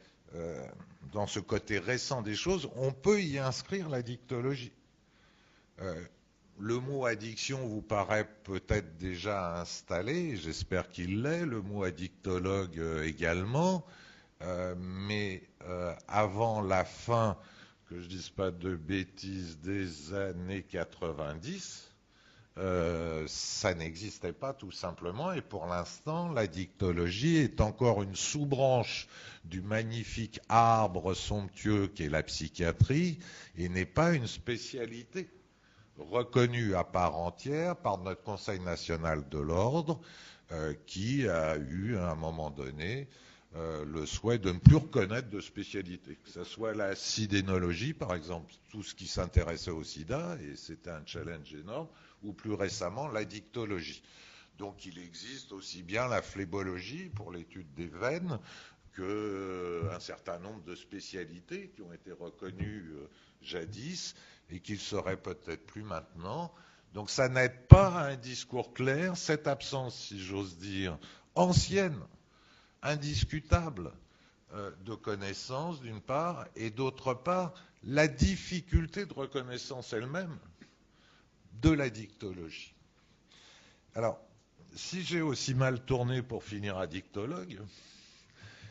dans ce côté récent des choses, on peut y inscrire l'addictologie. Le mot addiction vous paraît peut-être déjà installé, j'espère qu'il l'est, le mot addictologue également, mais avant la fin, que je ne dise pas de bêtises, des années 90, ça n'existait pas tout simplement, et pour l'instant l'addictologie est encore une sous-branche du magnifique arbre somptueux qu'est la psychiatrie et n'est pas une spécialité reconnue à part entière par notre Conseil national de l'ordre qui a eu à un moment donné le souhait de ne plus reconnaître de spécialité, que ce soit la sidénologie par exemple, tout ce qui s'intéressait au sida, et c'était un challenge énorme, ou plus récemment l'addictologie. Donc il existe aussi bien la phlébologie pour l'étude des veines qu'un certain nombre de spécialités qui ont été reconnues jadis et qui ne seraient peut-être plus maintenant. Donc ça n'aide pas à un discours clair, cette absence, si j'ose dire, ancienne, indiscutable de connaissance d'une part, et d'autre part, la difficulté de reconnaissance elle-même de l'addictologie. Alors, si j'ai aussi mal tourné pour finir addictologue,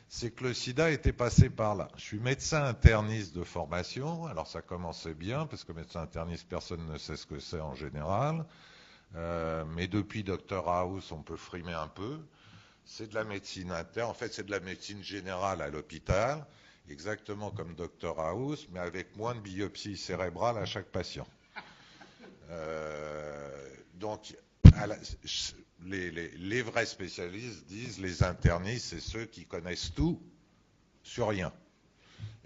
c'est que le sida était passé par là. Je suis médecin interniste de formation, alors ça commençait bien, parce que médecin interniste, personne ne sait ce que c'est en général, mais depuis Dr House, on peut frimer un peu. C'est de la médecine interne, en fait c'est de la médecine générale à l'hôpital, exactement comme Dr House, mais avec moins de biopsies cérébrales à chaque patient. Donc, les vrais spécialistes disent les internistes, c'est ceux qui connaissent tout sur rien.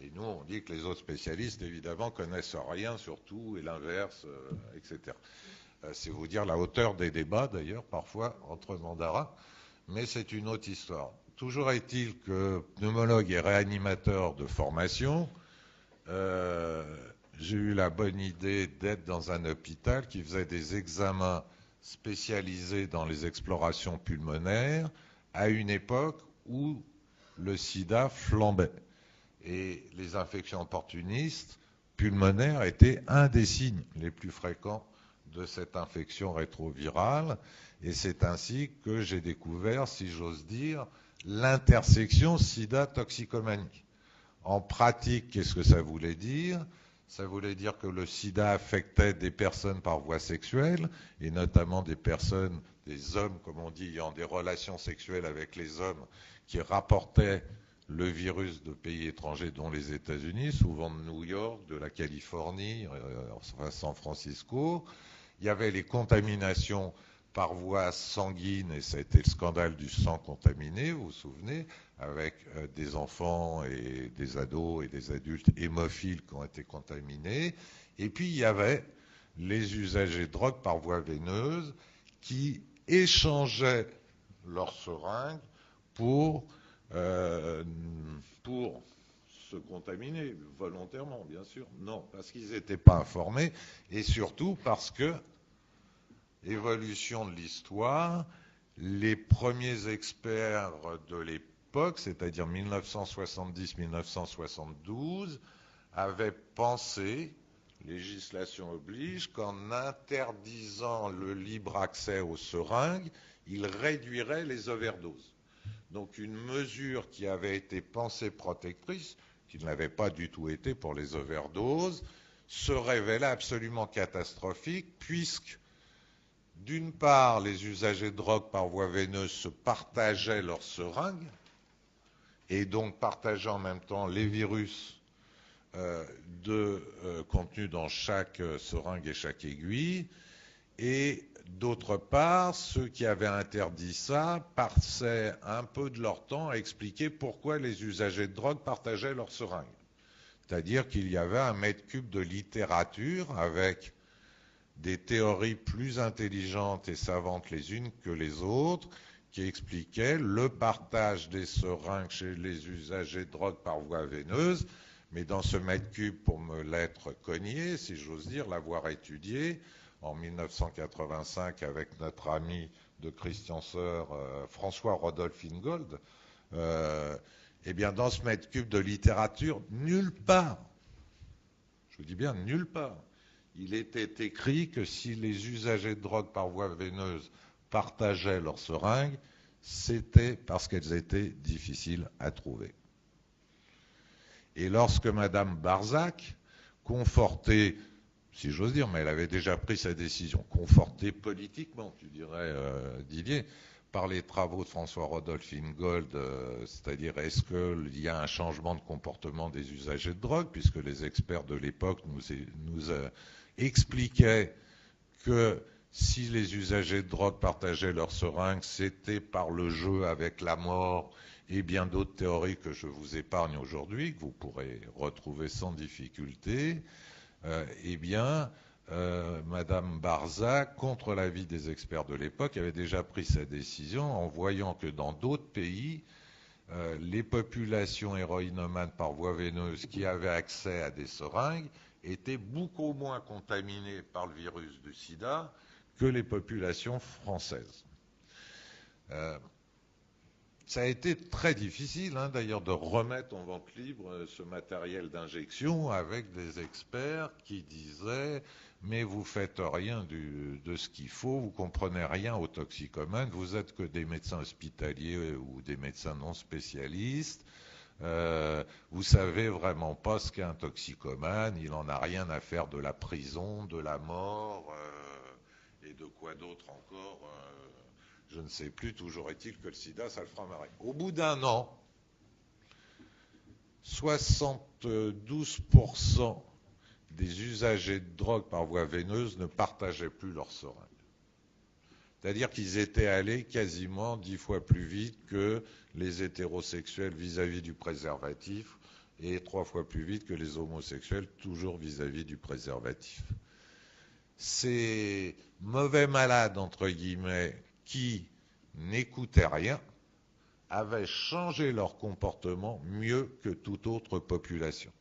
Et nous, on dit que les autres spécialistes, évidemment, connaissent rien sur tout et l'inverse, etc. C'est vous dire la hauteur des débats, d'ailleurs, parfois, entre mandarins, mais c'est une autre histoire. Toujours est-il que pneumologue et réanimateur de formation, j'ai eu la bonne idée d'être dans un hôpital qui faisait des examens spécialisés dans les explorations pulmonaires à une époque où le sida flambait. Et les infections opportunistes pulmonaires étaient un des signes les plus fréquents de cette infection rétrovirale. Et c'est ainsi que j'ai découvert, si j'ose dire, l'intersection sida-toxicomanie. En pratique, qu'est-ce que ça voulait dire ? Ça voulait dire que le sida affectait des personnes par voie sexuelle, et notamment des personnes, des hommes, comme on dit, ayant des relations sexuelles avec les hommes, qui rapportaient le virus de pays étrangers, dont les États-Unis, souvent de New York, de la Californie, San Francisco. Il y avait les contaminations par voie sanguine, et ça a été le scandale du sang contaminé, vous vous souvenez, avec des enfants et des ados et des adultes hémophiles qui ont été contaminés. Et puis il y avait les usagers de drogue par voie veineuse qui échangeaient leurs seringues pour se contaminer volontairement, bien sûr. Non, parce qu'ils n'étaient pas informés, et surtout parce que, évolution de l'histoire, les premiers experts de l'époque, c'est-à-dire 1970-1972, avaient pensé, législation oblige, qu'en interdisant le libre accès aux seringues, ils réduiraient les overdoses. Donc une mesure qui avait été pensée protectrice, qui ne l'avait pas du tout été pour les overdoses, se révéla absolument catastrophique, puisque d'une part, les usagers de drogue par voie veineuse se partageaient leurs seringues, et donc partageaient en même temps les virus contenus dans chaque seringue et chaque aiguille, et d'autre part, ceux qui avaient interdit ça passaient un peu de leur temps à expliquer pourquoi les usagers de drogue partageaient leurs seringues. C'est-à-dire qu'il y avait un mètre cube de littérature avec des théories plus intelligentes et savantes les unes que les autres qui expliquaient le partage des seringues chez les usagers de drogue par voie veineuse. Mais dans ce mètre cube, pour me l'être cogné, si j'ose dire, l'avoir étudié, en 1985 avec notre ami de Christian Sœur, François Rodolphe Ingold, eh bien dans ce mètre cube de littérature, nulle part, je vous dis bien nulle part, il était écrit que si les usagers de drogue par voie veineuse partageaient leurs seringues, c'était parce qu'elles étaient difficiles à trouver. Et lorsque Madame Barzac, confortée, si j'ose dire, mais elle avait déjà pris sa décision, confortée politiquement, tu dirais, Didier, par les travaux de François-Rodolphe Ingold, c'est-à-dire est-ce qu'il y a un changement de comportement des usagers de drogue, puisque les experts de l'époque nous expliquaient que si les usagers de drogue partageaient leurs seringues, c'était par le jeu avec la mort et bien d'autres théories que je vous épargne aujourd'hui, que vous pourrez retrouver sans difficulté. Madame Barzac, contre l'avis des experts de l'époque, avait déjà pris sa décision en voyant que dans d'autres pays, les populations héroïnomanes par voie veineuse qui avaient accès à des seringues étaient beaucoup moins contaminées par le virus du sida que les populations françaises. Ça a été très difficile, d'ailleurs, de remettre en vente libre ce matériel d'injection avec des experts qui disaient « mais vous faites rien de ce qu'il faut, vous comprenez rien aux toxicomanes, vous êtes que des médecins hospitaliers ou des médecins non spécialistes, vous savez vraiment pas ce qu'est un toxicomane, il en a rien à faire de la prison, de la mort et de quoi d'autre encore je ne sais plus, toujours est-il que le sida, ça le fera marrer. » Au bout d'un an, 72% des usagers de drogue par voie veineuse ne partageaient plus leur seringue. C'est-à-dire qu'ils étaient allés quasiment 10 fois plus vite que les hétérosexuels vis-à-vis du préservatif et 3 fois plus vite que les homosexuels toujours vis-à-vis du préservatif. Ces mauvais malades, entre guillemets, qui n'écoutaient rien, avaient changé leur comportement mieux que toute autre population.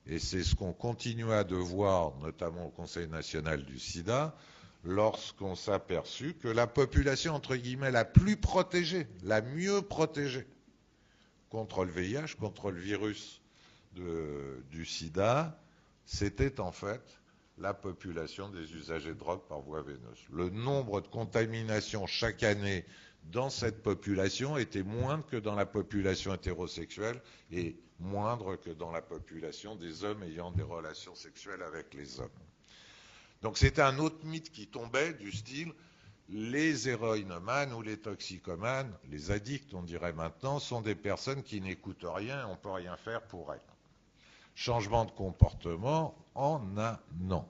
Et c'est ce qu'on continua de voir, notamment au Conseil national du sida, lorsqu'on s'est aperçu que la population, entre guillemets, la plus protégée, la mieux protégée contre le VIH, contre le virus du sida, c'était en fait la population des usagers de drogue par voie veineuse. Le nombre de contaminations chaque année dans cette population était moindre que dans la population hétérosexuelle et moindre que dans la population des hommes ayant des relations sexuelles avec les hommes. Donc c'était un autre mythe qui tombait du style les héroïnomanes ou les toxicomanes, les addicts on dirait maintenant, sont des personnes qui n'écoutent rien et on ne peut rien faire pour elles. Changement de comportement en un an.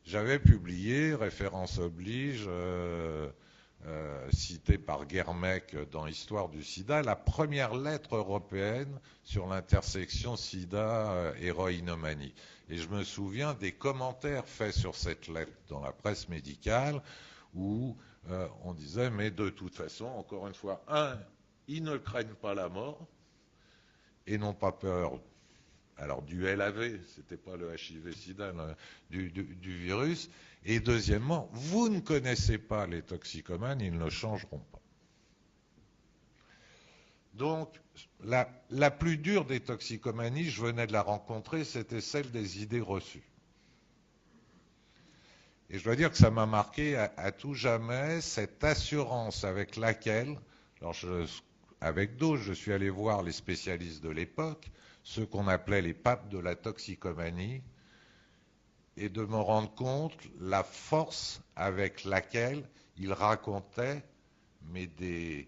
J'avais publié, référence oblige, cité par Guermec dans Histoire du sida, la première lettre européenne sur l'intersection sida-héroïnomanie. Et je me souviens des commentaires faits sur cette lettre dans la presse médicale où on disait, mais de toute façon, encore une fois, ils ne craignent pas la mort et n'ont pas peur du LAV, c'était pas le HIV-Sida, du virus. Et deuxièmement, vous ne connaissez pas les toxicomanes, ils ne changeront pas. Donc, la plus dure des toxicomanies, je venais de la rencontrer, c'était celle des idées reçues. Et je dois dire que ça m'a marqué à tout jamais cette assurance avec laquelle, avec d'autres, je suis allé voir les spécialistes de l'époque, ceux qu'on appelait les papes de la toxicomanie, et de me rendre compte la force avec laquelle ils racontaient, mais des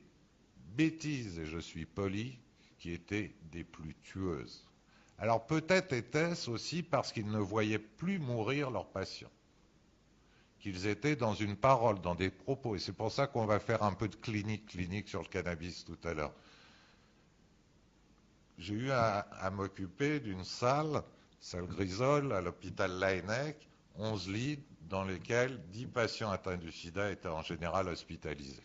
bêtises, et je suis poli, qui étaient des plus tueuses. Alors peut-être était-ce aussi parce qu'ils ne voyaient plus mourir leurs patients, qu'ils étaient dans une parole, dans des propos, et c'est pour ça qu'on va faire un peu de clinique sur le cannabis tout à l'heure. J'ai eu à m'occuper d'une salle Grisol, à l'hôpital Laennec, 11 lits dans lesquels 10 patients atteints du sida étaient en général hospitalisés.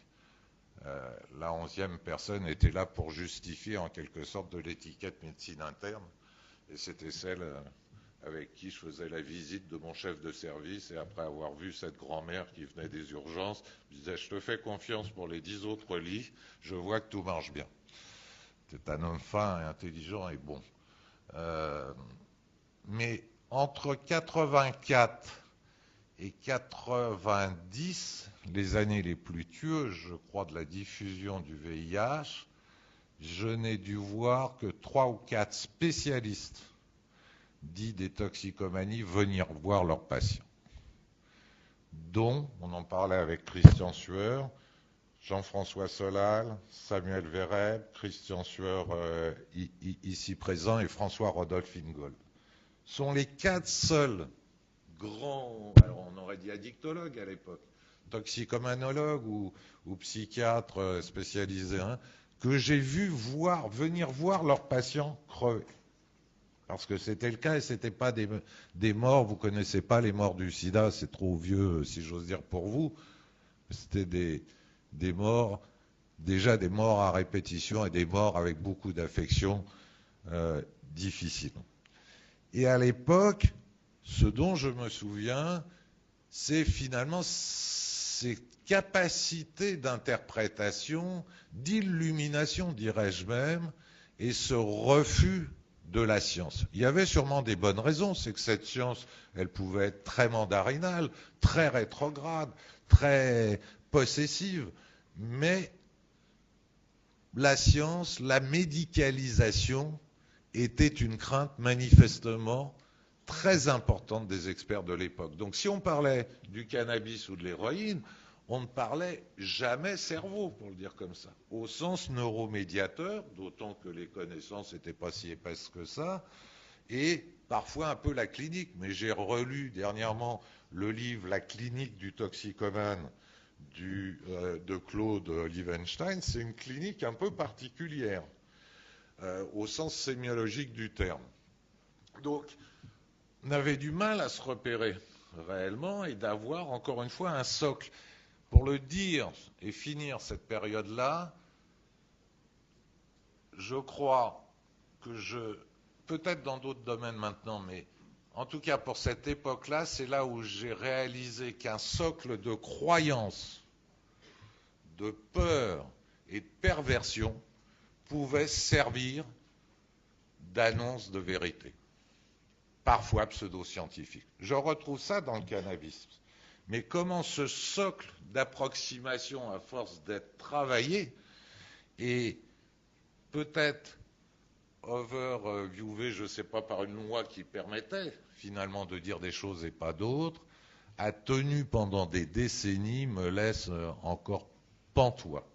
La 11e personne était là pour justifier en quelque sorte de l'étiquette médecine interne, et c'était celle avec qui je faisais la visite de mon chef de service, et après avoir vu cette grand-mère qui venait des urgences, je disais, je te fais confiance pour les 10 autres lits, je vois que tout marche bien. C'est un homme fin et intelligent et bon. Mais entre 84 et 90, les années les plus tueuses, je crois, de la diffusion du VIH, je n'ai dû voir que 3 ou 4 spécialistes dits des toxicomanies venir voir leurs patients, dont, on en parlait avec Christian Sueur, Jean-François Solal, Samuel Vereb, Christian Sueur ici présent et François-Rodolphe Ingold. Sont les 4 seuls grands, alors on aurait dit addictologues à l'époque, toxicomanologues ou psychiatres spécialisés, que j'ai vu venir voir leurs patients crever. Parce que c'était le cas et c'était pas des morts, vous connaissez pas les morts du sida, c'est trop vieux si j'ose dire pour vous, c'était des morts, déjà des morts à répétition et des morts avec beaucoup d'affections difficiles. Et à l'époque, ce dont je me souviens, c'est finalement ces capacités d'interprétation, d'illumination, dirais-je même, et ce refus de la science. Il y avait sûrement des bonnes raisons, c'est que cette science, elle pouvait être très mandarinale, très rétrograde, très possessive, mais la science, la médicalisation était une crainte manifestement très importante des experts de l'époque. Donc si on parlait du cannabis ou de l'héroïne, on ne parlait jamais cerveau, pour le dire comme ça, au sens neuromédiateur, d'autant que les connaissances n'étaient pas si épaisses que ça, et parfois un peu la clinique. Mais j'ai relu dernièrement le livre La clinique du toxicomane de Claude Lievenstein. C'est une clinique un peu particulière, au sens sémiologique du terme. Donc, on avait du mal à se repérer réellement et d'avoir, encore une fois, un socle. Pour le dire et finir cette période-là, je crois que peut-être dans d'autres domaines maintenant, mais en tout cas pour cette époque-là, c'est là où j'ai réalisé qu'un socle de croyance, de peur et de perversion pouvait servir d'annonce de vérité, parfois pseudo-scientifique. Je retrouve ça dans le cannabis. Mais comment ce socle d'approximation, à force d'être travaillé, et peut-être overviewé, je ne sais pas, par une loi qui permettait finalement de dire des choses et pas d'autres, a tenu pendant des décennies, me laisse encore pantois.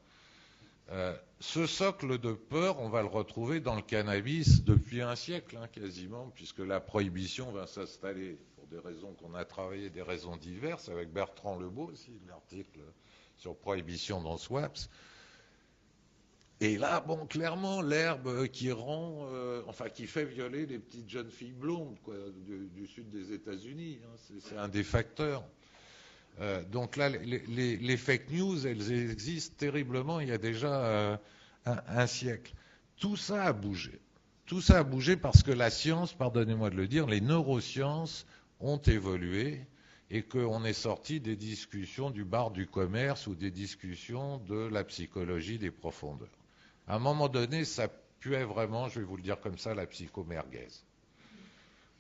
Ce socle de peur, on va le retrouver dans le cannabis depuis un siècle, quasiment, puisque la prohibition va s'installer pour des raisons qu'on a travaillées, des raisons diverses, avec Bertrand Lebeau aussi, l'article sur prohibition dans SWAPS. Et là, bon, clairement, l'herbe qui qui fait violer les petites jeunes filles blondes, quoi, du sud des États-Unis, c'est un des facteurs. Donc là, les fake news, elles existent terriblement il y a déjà un siècle. Tout ça a bougé. Tout ça a bougé parce que la science, pardonnez-moi de le dire, les neurosciences ont évolué et qu'on est sorti des discussions du bar du commerce ou des discussions de la psychologie des profondeurs. À un moment donné, ça puait vraiment, je vais vous le dire comme ça, la psychomerguez.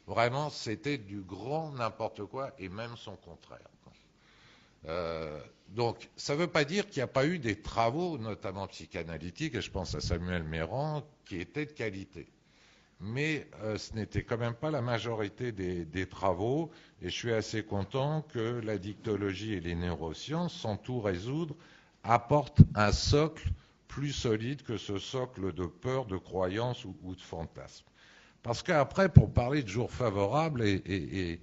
Vraiment, c'était du grand n'importe quoi et même son contraire. Donc, ça ne veut pas dire qu'il n'y a pas eu des travaux, notamment psychanalytiques, et je pense à Samuel Méran, qui étaient de qualité. Mais ce n'était quand même pas la majorité des travaux, et je suis assez content que la dictologie et les neurosciences, sans tout résoudre, apportent un socle plus solide que ce socle de peur, de croyance ou de fantasme. Parce qu'après, pour parler de jours favorables et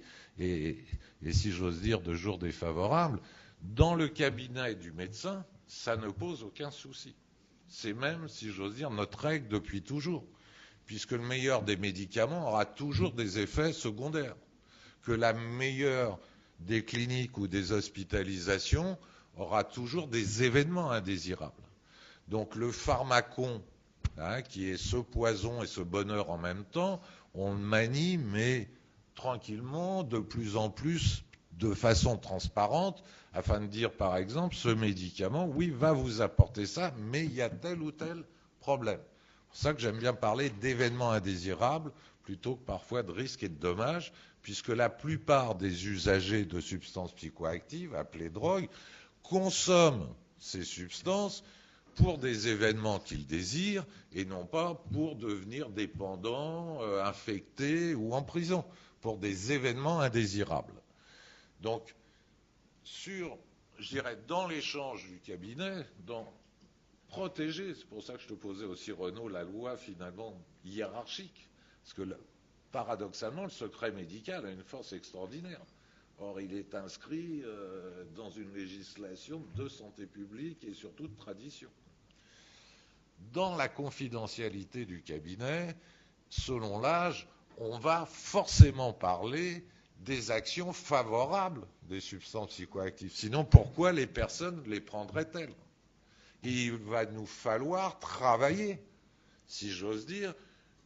si j'ose dire de jours défavorables, dans le cabinet du médecin, ça ne pose aucun souci. C'est même, si j'ose dire, notre règle depuis toujours, puisque le meilleur des médicaments aura toujours des effets secondaires, que la meilleure des cliniques ou des hospitalisations aura toujours des événements indésirables. Donc le pharmacon, qui est ce poison et ce bonheur en même temps, on le manie, mais tranquillement, de plus en plus, de façon transparente, afin de dire, par exemple, ce médicament, oui, va vous apporter ça, mais il y a tel ou tel problème. C'est pour ça que j'aime bien parler d'événements indésirables, plutôt que parfois de risques et de dommages, puisque la plupart des usagers de substances psychoactives, appelées drogues, consomment ces substances pour des événements qu'ils désirent et non pas pour devenir dépendants, infectés ou en prison, pour des événements indésirables. Donc, je dirais, dans l'échange du cabinet, dans protéger, c'est pour ça que je te posais aussi, Renaud, la loi finalement hiérarchique, parce que paradoxalement, le secret médical a une force extraordinaire. Or, il est inscrit dans une législation de santé publique et surtout de tradition. Dans la confidentialité du cabinet, selon l'âge, on va forcément parler des actions favorables des substances psychoactives. Sinon, pourquoi les personnes les prendraient-elles? Il va nous falloir travailler, si j'ose dire,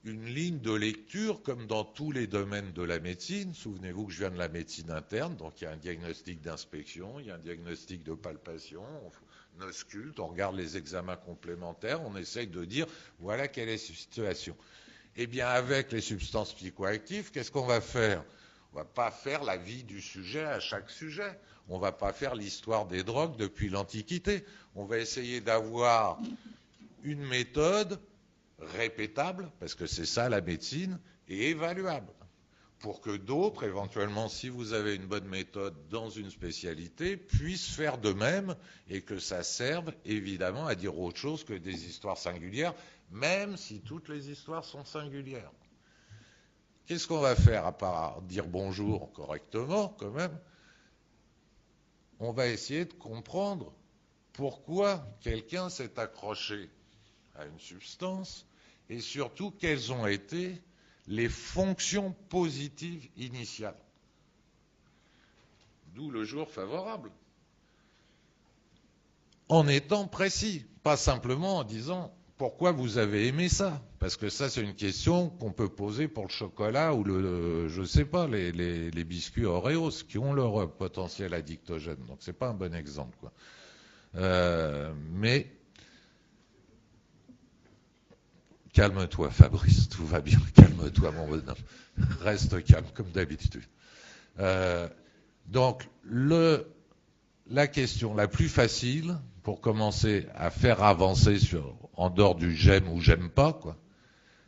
une ligne de lecture comme dans tous les domaines de la médecine. Souvenez-vous que je viens de la médecine interne, donc il y a un diagnostic d'inspection, il y a un diagnostic de palpation, on ausculte, on regarde les examens complémentaires, on essaye de dire voilà quelle est la situation. Eh bien avec les substances psychoactives, qu'est-ce qu'on va faire? On ne va pas faire la vie du sujet à chaque sujet. On ne va pas faire l'histoire des drogues depuis l'Antiquité. On va essayer d'avoir une méthode répétable, parce que c'est ça la médecine, et évaluable, pour que d'autres, éventuellement, si vous avez une bonne méthode dans une spécialité, puissent faire de même, et que ça serve, évidemment, à dire autre chose que des histoires singulières, même si toutes les histoires sont singulières. Qu'est-ce qu'on va faire à part dire bonjour correctement quand même? On va essayer de comprendre pourquoi quelqu'un s'est accroché à une substance et surtout quelles ont été les fonctions positives initiales. D'où le jour favorable. En étant précis, pas simplement en disant pourquoi vous avez aimé ça. Parce que ça, c'est une question qu'on peut poser pour le chocolat ou je sais pas, les biscuits Oreos qui ont leur potentiel addictogène. Donc c'est pas un bon exemple, quoi. Mais calme-toi, Fabrice, tout va bien. Calme-toi, mon bonhomme. Reste calme comme d'habitude. Donc la question la plus facile pour commencer à faire avancer en dehors du j'aime ou j'aime pas, quoi.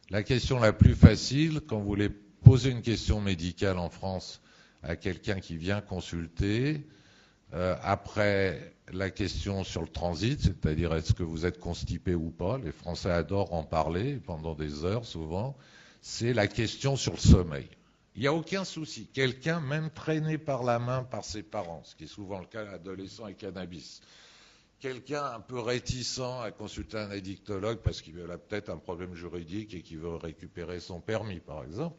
La question la plus facile, quand vous voulez poser une question médicale en France à quelqu'un qui vient consulter, après la question sur le transit, c'est-à-dire est-ce que vous êtes constipé ou pas, les Français adorent en parler pendant des heures souvent, c'est la question sur le sommeil. Il n'y a aucun souci. Quelqu'un, même traîné par la main par ses parents, ce qui est souvent le cas d'adolescents et cannabis, quelqu'un un peu réticent à consulter un addictologue parce qu'il a peut-être un problème juridique et qu'il veut récupérer son permis, par exemple,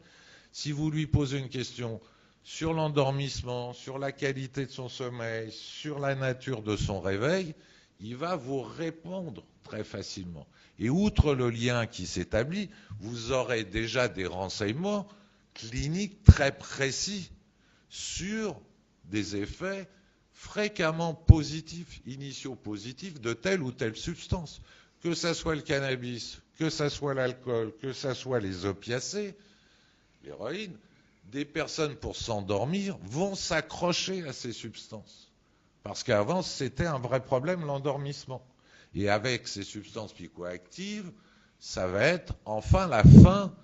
si vous lui posez une question sur l'endormissement, sur la qualité de son sommeil, sur la nature de son réveil, il va vous répondre très facilement. Et outre le lien qui s'établit, vous aurez déjà des renseignements cliniques très précis sur des effets fréquemment positifs, initiaux positifs de telle ou telle substance. Que ça soit le cannabis, que ça soit l'alcool, que ça soit les opiacés, l'héroïne, des personnes pour s'endormir vont s'accrocher à ces substances. Parce qu'avant, c'était un vrai problème, l'endormissement. Et avec ces substances psychoactives, ça va être enfin la fin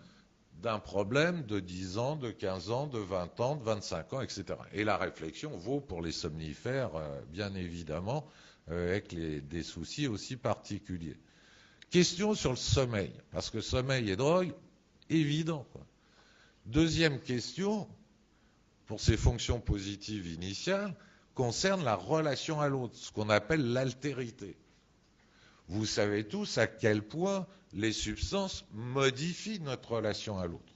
d'un problème de 10 ans, de 15 ans, de 20 ans, de 25 ans, etc. Et la réflexion vaut pour les somnifères, bien évidemment, avec des soucis aussi particuliers. Question sur le sommeil, parce que sommeil et drogue, évident, quoi. Deuxième question, pour ces fonctions positives initiales, concerne la relation à l'autre, ce qu'on appelle l'altérité. Vous savez tous à quel point les substances modifient notre relation à l'autre.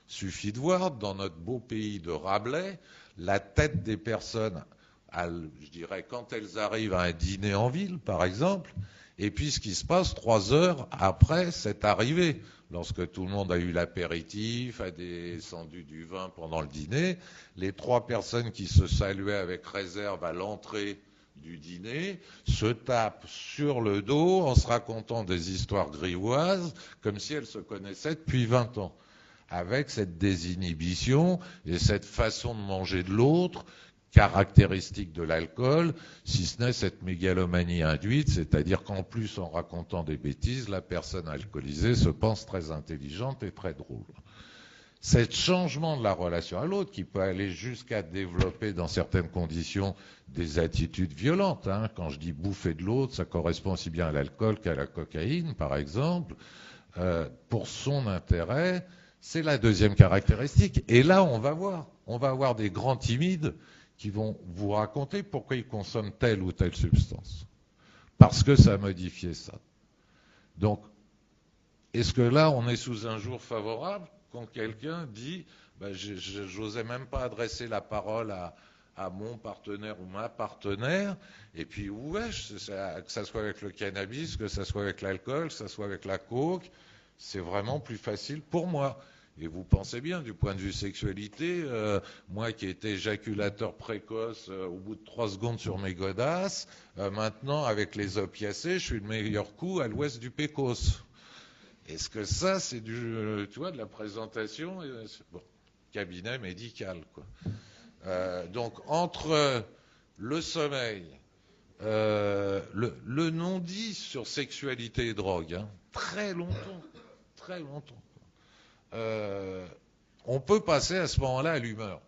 Suffit de voir, dans notre beau pays de Rabelais, la tête des personnes, je dirais, quand elles arrivent à un dîner en ville, par exemple, et puis ce qui se passe 3 heures après cette arrivée, lorsque tout le monde a eu l'apéritif, a descendu du vin pendant le dîner, les 3 personnes qui se saluaient avec réserve à l'entrée du dîner se tapent sur le dos en se racontant des histoires grivoises comme si elles se connaissaient depuis 20 ans, avec cette désinhibition et cette façon de manger de l'autre caractéristique de l'alcool, si ce n'est cette mégalomanie induite, c'est-à-dire qu'en plus, en racontant des bêtises, la personne alcoolisée se pense très intelligente et très drôle. Cet changement de la relation à l'autre, qui peut aller jusqu'à développer dans certaines conditions des attitudes violentes, hein. Quand je dis bouffer de l'autre, ça correspond aussi bien à l'alcool qu'à la cocaïne, par exemple, pour son intérêt, c'est la deuxième caractéristique. Et là, on va voir des grands timides qui vont vous raconter pourquoi ils consomment telle ou telle substance. Parce que ça a modifié ça. Donc, est-ce que là, on est sous un jour favorable quand quelqu'un dit j'osais même pas adresser la parole à mon partenaire ou ma partenaire, et puis ouais, que ça soit avec le cannabis, que ça soit avec l'alcool, que ça soit avec la coke, c'est vraiment plus facile pour moi. Et vous pensez bien, du point de vue sexualité, moi qui étais éjaculateur précoce au bout de 3 secondes sur mes godasses, maintenant avec les opiacés, je suis le meilleur coup à l'ouest du Pécos. Est-ce que ça, c'est de la présentation bon, cabinet médical, quoi. Donc, entre le sommeil, le non-dit sur sexualité et drogue, hein, très longtemps. On peut passer à ce moment-là à l'humeur,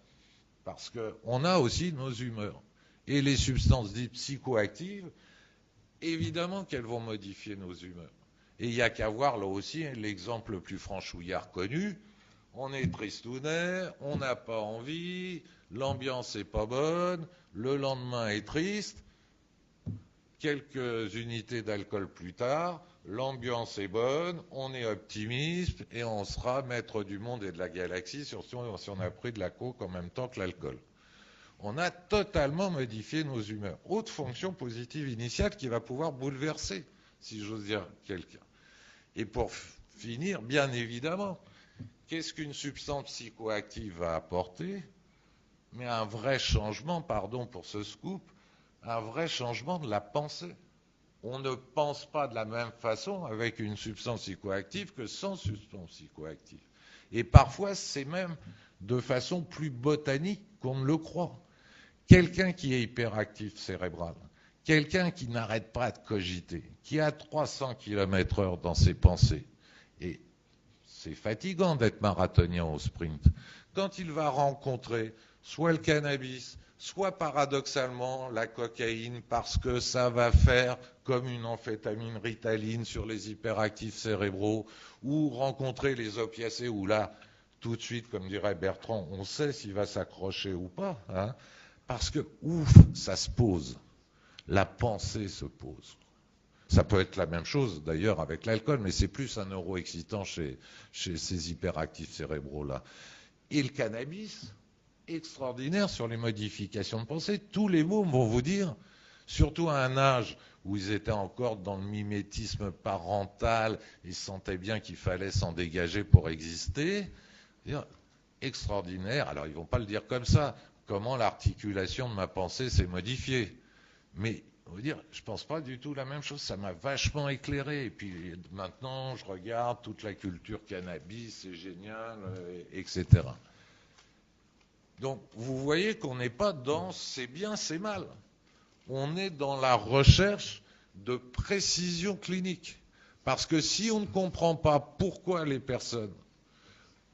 parce qu'on a aussi nos humeurs. Et les substances dites psychoactives, évidemment qu'elles vont modifier nos humeurs. Et il n'y a qu'à voir là aussi l'exemple le plus franchouillard connu, on est tristounet, on n'a pas envie, l'ambiance n'est pas bonne, le lendemain est triste. Quelques unités d'alcool plus tard, l'ambiance est bonne, on est optimiste et on sera maître du monde et de la galaxie si on a pris de la coke en même temps que l'alcool. On a totalement modifié nos humeurs. Haute fonction positive initiale qui va pouvoir bouleverser, si j'ose dire, quelqu'un. Et pour finir, bien évidemment, qu'est-ce qu'une substance psychoactive va apporter? Mais un vrai changement, pardon pour ce scoop, un vrai changement de la pensée. On ne pense pas de la même façon avec une substance psychoactive que sans substance psychoactive. Et parfois, c'est même de façon plus botanique qu'on ne le croit. Quelqu'un qui est hyperactif cérébral, quelqu'un qui n'arrête pas de cogiter, qui a 300 km/h dans ses pensées, et c'est fatigant d'être marathonien au sprint, quand il va rencontrer soit le cannabis, soit paradoxalement la cocaïne, parce que ça va faire comme une amphétamine Ritaline sur les hyperactifs cérébraux, ou rencontrer les opiacés, où là, tout de suite, comme dirait Bertrand, on sait s'il va s'accrocher ou pas, hein, parce que, ouf, ça se pose. La pensée se pose. Ça peut être la même chose d'ailleurs avec l'alcool, mais c'est plus un neuroexcitant chez ces hyperactifs cérébraux-là. Et le cannabis, extraordinaire sur les modifications de pensée. Tous les mômes vont vous dire, surtout à un âge où ils étaient encore dans le mimétisme parental, ils sentaient bien qu'il fallait s'en dégager pour exister. Extraordinaire. Alors ils ne vont pas le dire comme ça. Comment l'articulation de ma pensée s'est modifiée. Mais on va dire, je ne pense pas du tout la même chose. Ça m'a vachement éclairé. Et puis maintenant, je regarde toute la culture cannabis, c'est génial, etc. Donc, vous voyez qu'on n'est pas dans c'est bien, c'est mal. On est dans la recherche de précision clinique. Parce que si on ne comprend pas pourquoi les personnes,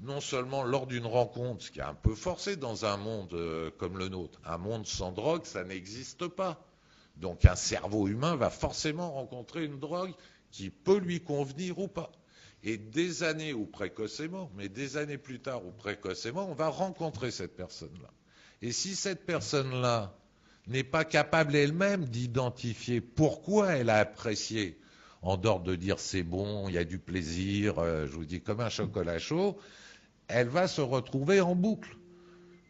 non seulement lors d'une rencontre, ce qui est un peu forcé dans un monde comme le nôtre, un monde sans drogue, ça n'existe pas. Donc un cerveau humain va forcément rencontrer une drogue qui peut lui convenir ou pas. Et des années ou précocement, mais des années plus tard ou précocement, on va rencontrer cette personne-là. Et si cette personne-là n'est pas capable elle-même d'identifier pourquoi elle a apprécié, en dehors de dire c'est bon, il y a du plaisir, je vous dis comme un chocolat chaud, elle va se retrouver en boucle.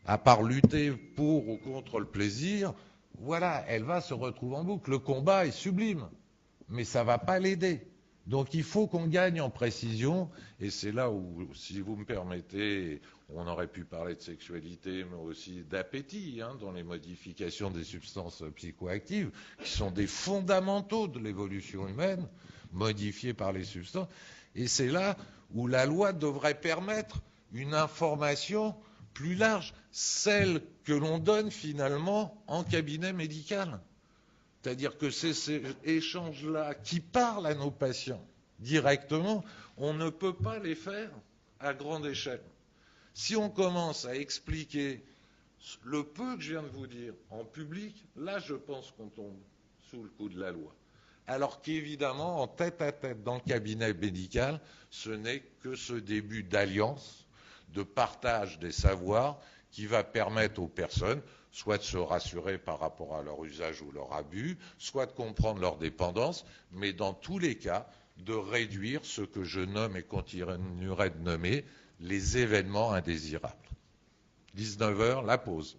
À part lutter pour ou contre le plaisir, voilà, elle va se retrouver en boucle. Le combat est sublime, mais ça ne va pas l'aider. Donc il faut qu'on gagne en précision, et c'est là où, si vous me permettez, on aurait pu parler de sexualité, mais aussi d'appétit, hein, dans les modifications des substances psychoactives, qui sont des fondamentaux de l'évolution humaine, modifiés par les substances. Et c'est là où la loi devrait permettre une information plus large, celle que l'on donne finalement en cabinet médical. C'est-à-dire que ces échanges-là qui parlent à nos patients directement, on ne peut pas les faire à grande échelle. Si on commence à expliquer le peu que je viens de vous dire en public, là je pense qu'on tombe sous le coup de la loi. Alors qu'évidemment, en tête-à-tête dans le cabinet médical, ce n'est que ce début d'alliance, de partage des savoirs qui va permettre aux personnes soit de se rassurer par rapport à leur usage ou leur abus, soit de comprendre leur dépendance, mais dans tous les cas, de réduire ce que je nomme et continuerai de nommer les événements indésirables. 19h, la pause.